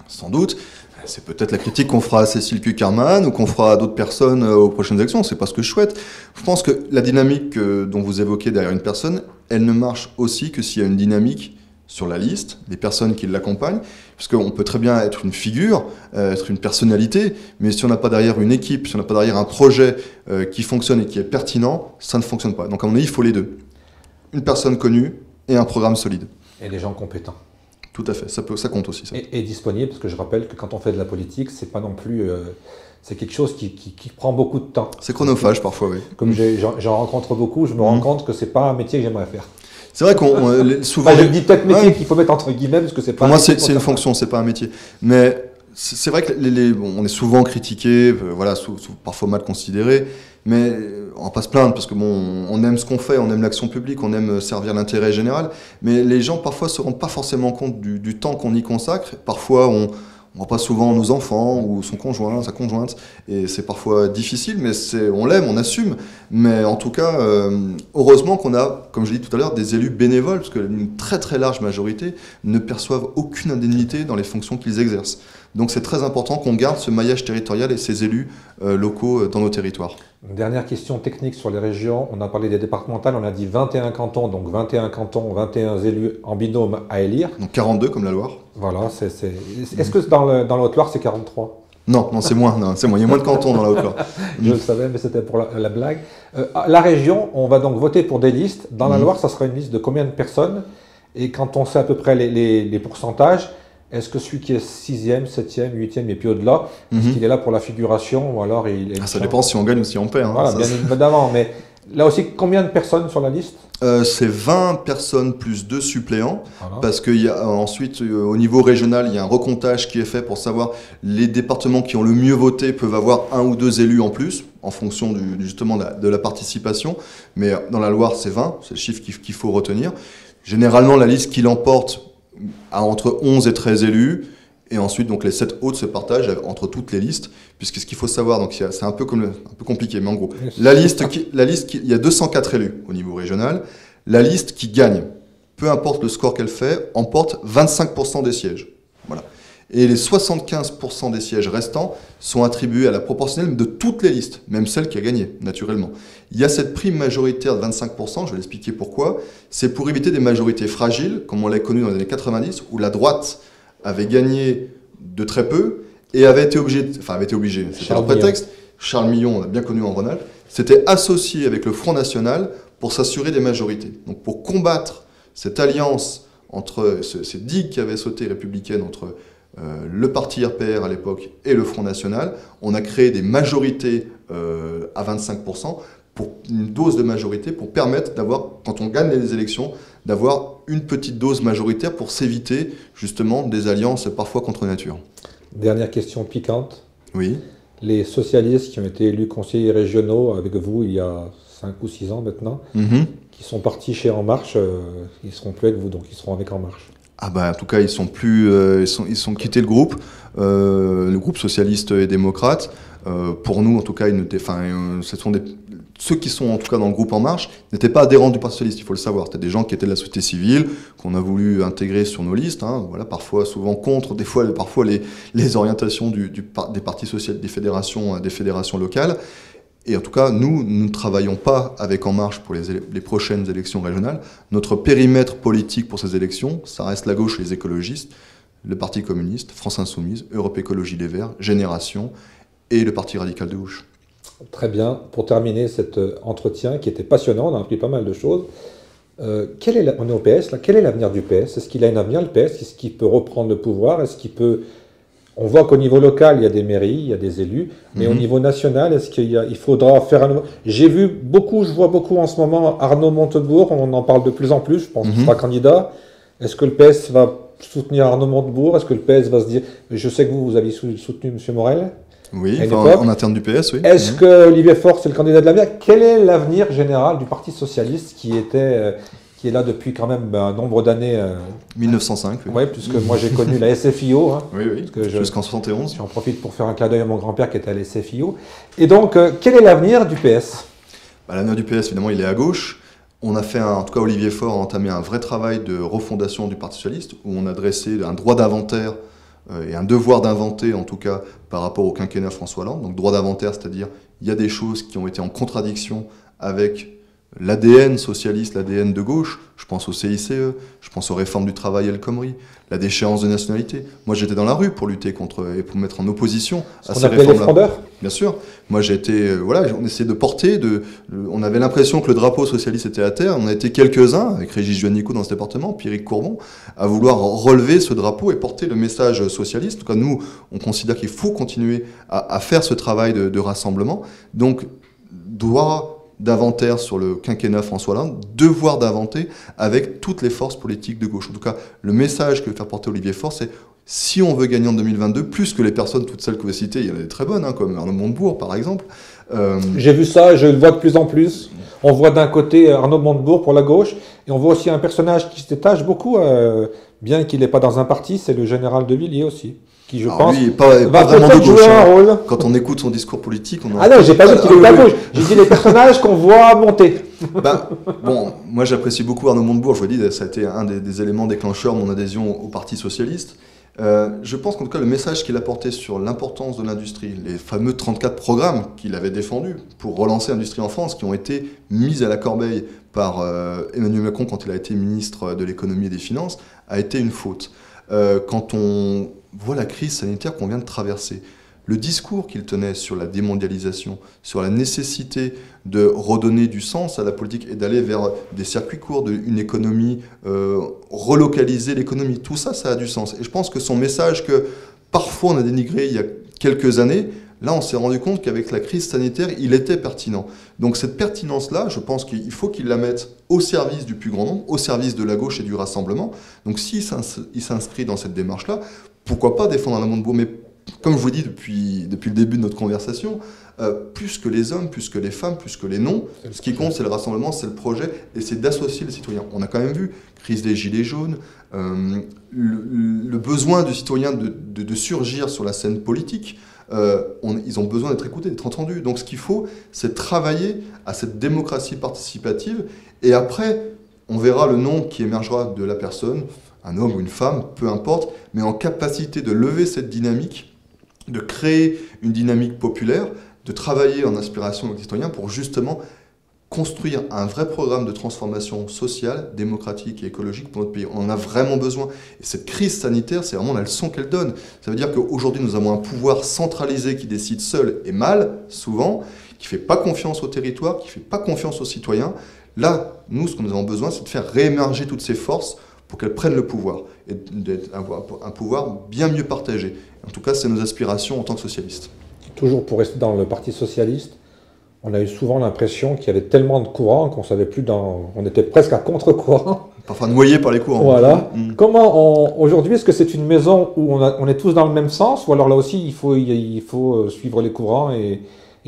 Sans doute. C'est peut-être la critique qu'on fera à Cécile Cukierman ou qu'on fera à d'autres personnes aux prochaines élections. C'est pas ce que je souhaite. Je pense que la dynamique dont vous évoquez derrière une personne, elle ne marche aussi que s'il y a une dynamique sur la liste, des personnes qui l'accompagnent, puisqu'on peut très bien être une figure, être une personnalité, mais si on n'a pas derrière une équipe, si on n'a pas derrière un projet qui fonctionne et qui est pertinent, ça ne fonctionne pas. Donc à mon avis, il faut les deux. Une personne connue et un programme solide. Et des gens compétents. Tout à fait, ça compte aussi. Ça. Et disponible, parce que je rappelle que quand on fait de la politique, c'est pas non plus... c'est quelque chose qui prend beaucoup de temps. C'est chronophage parfois, oui. Comme j'en rencontre beaucoup, je me rends compte que c'est pas un métier que j'aimerais faire. C'est vrai qu'on souvent... Enfin, je dis peut-être métier qu'il faut mettre entre guillemets, parce que c'est pas... Pour moi, c'est une fonction, c'est pas un métier. Mais c'est vrai que on est souvent critiqué, voilà, parfois mal considéré, mais on va pas se plaindre parce que bon, on aime ce qu'on fait, on aime l'action publique, on aime servir l'intérêt général, mais les gens parfois se rendent pas forcément compte du temps qu'on y consacre. Parfois, on voit pas souvent nos enfants ou son conjoint, sa conjointe, et c'est parfois difficile, mais on l'aime, on assume. Mais en tout cas, heureusement qu'on a, comme je l'ai dit tout à l'heure, des élus bénévoles, parce qu'une très très large majorité ne perçoivent aucune indemnité dans les fonctions qu'ils exercent. Donc c'est très important qu'on garde ce maillage territorial et ces élus locaux dans nos territoires. Dernière question technique sur les régions. On a parlé des départementales, on a dit 21 cantons, donc 21 cantons, 21 élus en binôme à élire. Donc 42 comme la Loire. Voilà. Est-ce que dans la Haute-Loire, c'est 43 ? Non, c'est moins. Non, c'est moins. Il y a moins de cantons dans la Haute-Loire. Je le savais, mais c'était pour la blague. La région, on va donc voter pour des listes. Dans la Loire, ça sera une liste de combien de personnes ? Et quand on sait à peu près les pourcentages, est-ce que celui qui est 6e, 7e, 8e et puis au-delà, est-ce qu'il est là pour la figuration ou alors ça dépend si on gagne ou si on perd. Hein, voilà, bien évidemment. Mais là aussi, combien de personnes sur la liste ? C'est 20 personnes plus 2 suppléants, voilà. Parce qu'il y a ensuite, au niveau régional, il y a un recomptage qui est fait pour savoir les départements qui ont le mieux voté peuvent avoir 1 ou 2 élus en plus. en fonction justement de la participation. Mais dans la Loire, c'est 20, c'est le chiffre qu'il faut retenir. Généralement, la liste qui l'emporte a entre 11 et 13 élus. Et ensuite, donc, les 7 autres se partagent entre toutes les listes. Puisque ce qu'il faut savoir, donc, c'est un peu compliqué, mais en gros, il y a 204 élus au niveau régional. La liste qui gagne, peu importe le score qu'elle fait, emporte 25% des sièges. Voilà. Et les 75% des sièges restants sont attribués à la proportionnelle de toutes les listes, même celle qui a gagné, naturellement. Il y a cette prime majoritaire de 25%, je vais l'expliquer pourquoi. C'est pour éviter des majorités fragiles, comme on l'a connu dans les années 90, où la droite avait gagné de très peu et avait été obligée, c'était un prétexte, Charles Millon, on l'a bien connu en Rhône-Alpes, s'était associé avec le Front National pour s'assurer des majorités. Donc pour combattre cette alliance entre ces digues qui avaient sauté républicaines entre le parti RPR à l'époque et le Front National, on a créé des majorités à 25%, pour une dose de majorité pour permettre d'avoir, quand on gagne les élections, d'avoir une petite dose majoritaire pour s'éviter justement des alliances parfois contre nature. Dernière question piquante. Oui. Les socialistes qui ont été élus conseillers régionaux avec vous il y a 5 ou 6 ans maintenant, qui sont partis chez En Marche, ils ne seront plus avec vous, donc ils seront avec En Marche. Ah bah en tout cas ils sont plus, ils sont quittés le groupe socialiste et démocrate. Pour nous en tout cas, ce sont ceux qui sont en tout cas dans le groupe En Marche n'étaient pas adhérents du Parti socialiste, il faut le savoir. C'était des gens qui étaient de la société civile, qu'on a voulu intégrer sur nos listes, voilà, parfois souvent contre, parfois les orientations des partis socialistes, des fédérations locales. Et en tout cas, nous ne travaillons pas avec En Marche pour les prochaines élections régionales. Notre périmètre politique pour ces élections, ça reste la gauche et les écologistes, le Parti communiste, France Insoumise, Europe Écologie Les Verts, Génération et le Parti radical de gauche. Très bien. Pour terminer cet entretien qui était passionnant, on a appris pas mal de choses. On est au PS, là. Quel est l'avenir du PS? Est-ce qu'il a un avenir, le PS? Est-ce qu'il peut reprendre le pouvoir? Est-ce qu'il peut... On voit qu'au niveau local, il y a des mairies, il y a des élus, mais au niveau national, est-ce qu'il faudra faire un... je vois beaucoup en ce moment Arnaud Montebourg, on en parle de plus en plus, je pense qu'il sera candidat. Est-ce que le PS va soutenir Arnaud Montebourg? Est-ce que le PS va se dire... Je sais que vous avez soutenu M. Morel. Oui, en interne du PS, oui. Est-ce que Olivier Faure, c'est le candidat de l'avenir? Quel est l'avenir général du Parti Socialiste qui est là depuis quand même un nombre d'années 1905, oui. Oui, puisque moi j'ai connu la SFIO. Oui, jusqu'en 71. J'en profite pour faire un clin d'œil à mon grand-père qui était à la SFIO. Et donc, quel est l'avenir du PS? L'avenir du PS, évidemment, il est à gauche. On a fait, en tout cas Olivier Faure a entamé un vrai travail de refondation du Parti Socialiste, où on a dressé un droit d'inventaire et un devoir d'inventer, en tout cas, par rapport au quinquennat François Hollande. Donc droit d'inventaire, c'est-à-dire il y a des choses qui ont été en contradiction avec l'ADN socialiste, l'ADN de gauche. Je pense au CICE, je pense aux réformes du travail El Khomri, la déchéance de nationalité. Moi, j'étais dans la rue pour lutter contre et pour mettre en opposition à ces réformes-là. Les frondeurs. Bien sûr. Moi, j'ai été, on essayait de porter, on avait l'impression que le drapeau socialiste était à terre. On a été quelques-uns, avec Régis Juanico dans ce département, Pierrick Courbon, à vouloir relever ce drapeau et porter le message socialiste. En tout cas, nous, on considère qu'il faut continuer à faire ce travail de rassemblement. Donc, droit d'inventaire sur le quinquennat François Hollande, devoir d'inventer avec toutes les forces politiques de gauche. En tout cas, le message que veut faire porter Olivier Faure, c'est si on veut gagner en 2022, plus que les personnes, toutes celles que vous citez, il y en a des très bonnes, comme Arnaud Montebourg par exemple. J'ai vu ça, je le vois de plus en plus. On voit d'un côté Arnaud Montebourg pour la gauche, et on voit aussi un personnage qui se détache beaucoup, bien qu'il n'est pas dans un parti, c'est le général de Villiers aussi. Qui, je pense, lui, pas vraiment de gauche. Un rôle. Quand on écoute son discours politique, on Ah non, j'ai pas dit qu'il est de la gauche. J'ai dit les personnages qu'on voit monter. Bon, moi j'apprécie beaucoup Arnaud Montebourg. Je vous dis, ça a été un des éléments déclencheurs de mon adhésion au Parti socialiste. Je pense qu'en tout cas, le message qu'il a porté sur l'importance de l'industrie, les fameux 34 programmes qu'il avait défendus pour relancer l'industrie en France, qui ont été mis à la corbeille par Emmanuel Macron quand il a été ministre de l'économie et des finances, a été une faute. Quand on voit la crise sanitaire qu'on vient de traverser, le discours qu'il tenait sur la démondialisation, sur la nécessité de redonner du sens à la politique et d'aller vers des circuits courts, une économie, relocaliser l'économie, tout ça, ça a du sens. Et je pense que son message que parfois on a dénigré il y a quelques années, là on s'est rendu compte qu'avec la crise sanitaire, il était pertinent. Donc cette pertinence-là, je pense qu'il faut qu'il la mette au service du plus grand nombre, au service de la gauche et du rassemblement. Donc s'il s'inscrit dans cette démarche-là, pourquoi pas défendre Arnaud Montebourg, mais comme je vous dis depuis le début de notre conversation, plus que les hommes, plus que les femmes, plus que les noms, ce qui compte, c'est le rassemblement, c'est le projet, et c'est d'associer les citoyens. On a quand même vu, crise des Gilets jaunes, le besoin du citoyen de surgir sur la scène politique. Ils ont besoin d'être écoutés, d'être entendus. Donc ce qu'il faut, c'est travailler à cette démocratie participative, et après, on verra le nom qui émergera de la personne, un homme ou une femme, peu importe, mais en capacité de lever cette dynamique, de créer une dynamique populaire, de travailler en inspiration aux citoyens pour justement construire un vrai programme de transformation sociale, démocratique et écologique pour notre pays. On en a vraiment besoin. Et cette crise sanitaire, c'est vraiment la leçon qu'elle donne. Ça veut dire qu'aujourd'hui, nous avons un pouvoir centralisé qui décide seul et mal, souvent, qui ne fait pas confiance au territoire, qui ne fait pas confiance aux citoyens. Là, nous, ce que nous avons besoin, c'est de faire réémerger toutes ces forces pour qu'elles prennent le pouvoir, et d'avoir un pouvoir bien mieux partagé. En tout cas, c'est nos aspirations en tant que socialistes. Toujours pour rester dans le Parti socialiste, on a eu souvent l'impression qu'il y avait tellement de courants qu'on savait plus on était presque à contre-courant. Parfois noyés par les courants. Voilà. Comment aujourd'hui, est-ce que c'est une maison où on est tous dans le même sens, ou alors là aussi il faut suivre les courants et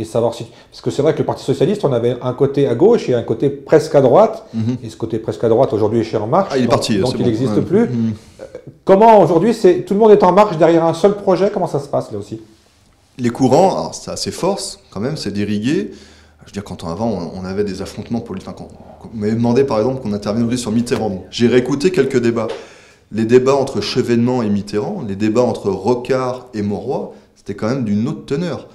savoir si... Parce que c'est vrai que le Parti socialiste, on avait un côté à gauche et un côté presque à droite, et ce côté presque à droite aujourd'hui est chez En Marche, il est parti, donc il bon. n'existe plus. Comment aujourd'hui, tout le monde est en marche derrière un seul projet? Comment ça se passe là aussi? Les courants, alors ça a ses forces quand même, c'est d'irriguer. Je veux dire, avant, on avait des affrontements politiques. Quand on m'avait demandé par exemple qu'on intervienne aujourd'hui sur Mitterrand. J'ai réécouté quelques débats. Les débats entre Chevènement et Mitterrand, les débats entre Rocard et Mauroy, c'était quand même d'une autre teneur,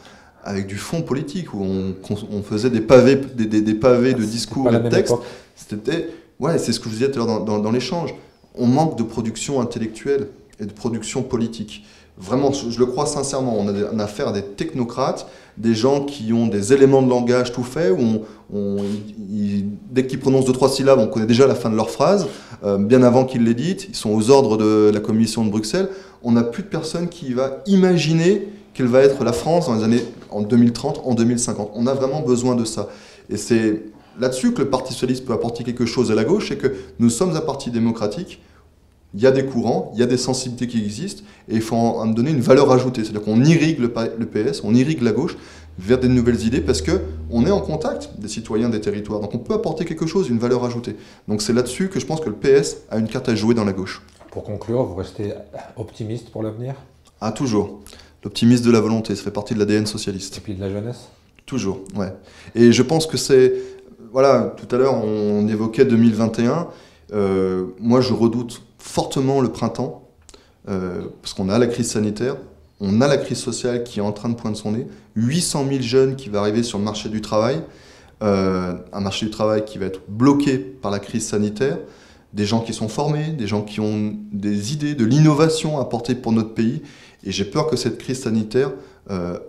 avec du fond politique, où on faisait des pavés de discours et de textes. C'est ce que je vous disais tout à l'heure dans l'échange. On manque de production intellectuelle et de production politique. Vraiment, je le crois sincèrement, on a affaire à des technocrates, des gens qui ont des éléments de langage tout faits, dès qu'ils prononcent 2-3 syllabes, on connaît déjà la fin de leur phrase, bien avant qu'ils les ditent, ils sont aux ordres de la Commission de Bruxelles. On n'a plus de personne qui va imaginer quelle va être la France dans les années en 2030, en 2050. On a vraiment besoin de ça. Et c'est là-dessus que le Parti socialiste peut apporter quelque chose à la gauche, c'est que nous sommes un parti démocratique. Il y a des courants, il y a des sensibilités qui existent, et il faut en donner une valeur ajoutée. C'est-à-dire qu'on irrigue le PS, on irrigue la gauche vers des nouvelles idées, parce qu'on est en contact des citoyens des territoires. Donc on peut apporter quelque chose, une valeur ajoutée. Donc c'est là-dessus que je pense que le PS a une carte à jouer dans la gauche. Pour conclure, vous restez optimiste pour l'avenir? Ah, toujours. L'optimisme de la volonté, ça fait partie de l'ADN socialiste. Et puis de la jeunesse? Toujours, ouais. Et je pense que c'est... Voilà, tout à l'heure, on évoquait 2021. Moi, je redoute fortement le printemps, parce qu'on a la crise sanitaire, on a la crise sociale qui est en train de poindre son nez, 800 000 jeunes qui vont arriver sur le marché du travail, un marché du travail qui va être bloqué par la crise sanitaire, des gens qui sont formés, des gens qui ont des idées, de l'innovation à porter pour notre pays, et j'ai peur que cette crise sanitaire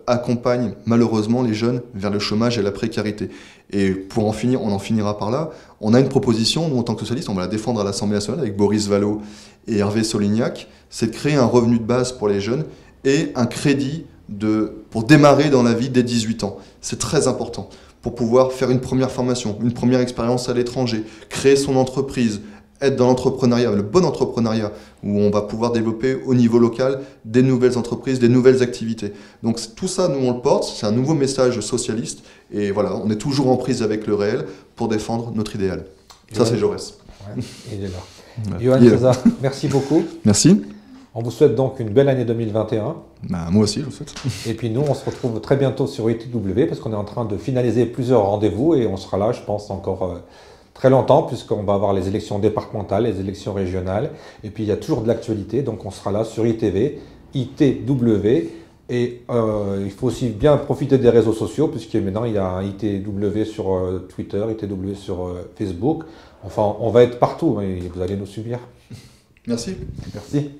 accompagne malheureusement les jeunes vers le chômage et la précarité. Et pour en finir, on en finira par là. On a une proposition, nous en tant que socialistes, on va la défendre à l'Assemblée nationale avec Boris Vallaud et Hervé Solignac, c'est de créer un revenu de base pour les jeunes et un crédit pour démarrer dans la vie dès 18 ans. C'est très important pour pouvoir faire une première formation, une première expérience à l'étranger, créer son entreprise, être dans l'entrepreneuriat, le bon entrepreneuriat, où on va pouvoir développer au niveau local des nouvelles entreprises, des nouvelles activités. Donc tout ça, nous on le porte, c'est un nouveau message socialiste, et voilà, on est toujours en prise avec le réel pour défendre notre idéal. Ça, c'est Jaurès. Ouais, il est là. Johan César, merci beaucoup. Merci. On vous souhaite donc une belle année 2021. Moi aussi, je vous souhaite. Et puis nous, on se retrouve très bientôt sur ITW, parce qu'on est en train de finaliser plusieurs rendez-vous, et on sera là, je pense, encore... très longtemps, puisqu'on va avoir les élections départementales, les élections régionales, et puis il y a toujours de l'actualité, donc on sera là sur ITV, ITW, et il faut aussi bien profiter des réseaux sociaux, puisque maintenant il y a un ITW sur Twitter, ITW sur Facebook, enfin on va être partout, et vous allez nous suivre. Merci. Merci.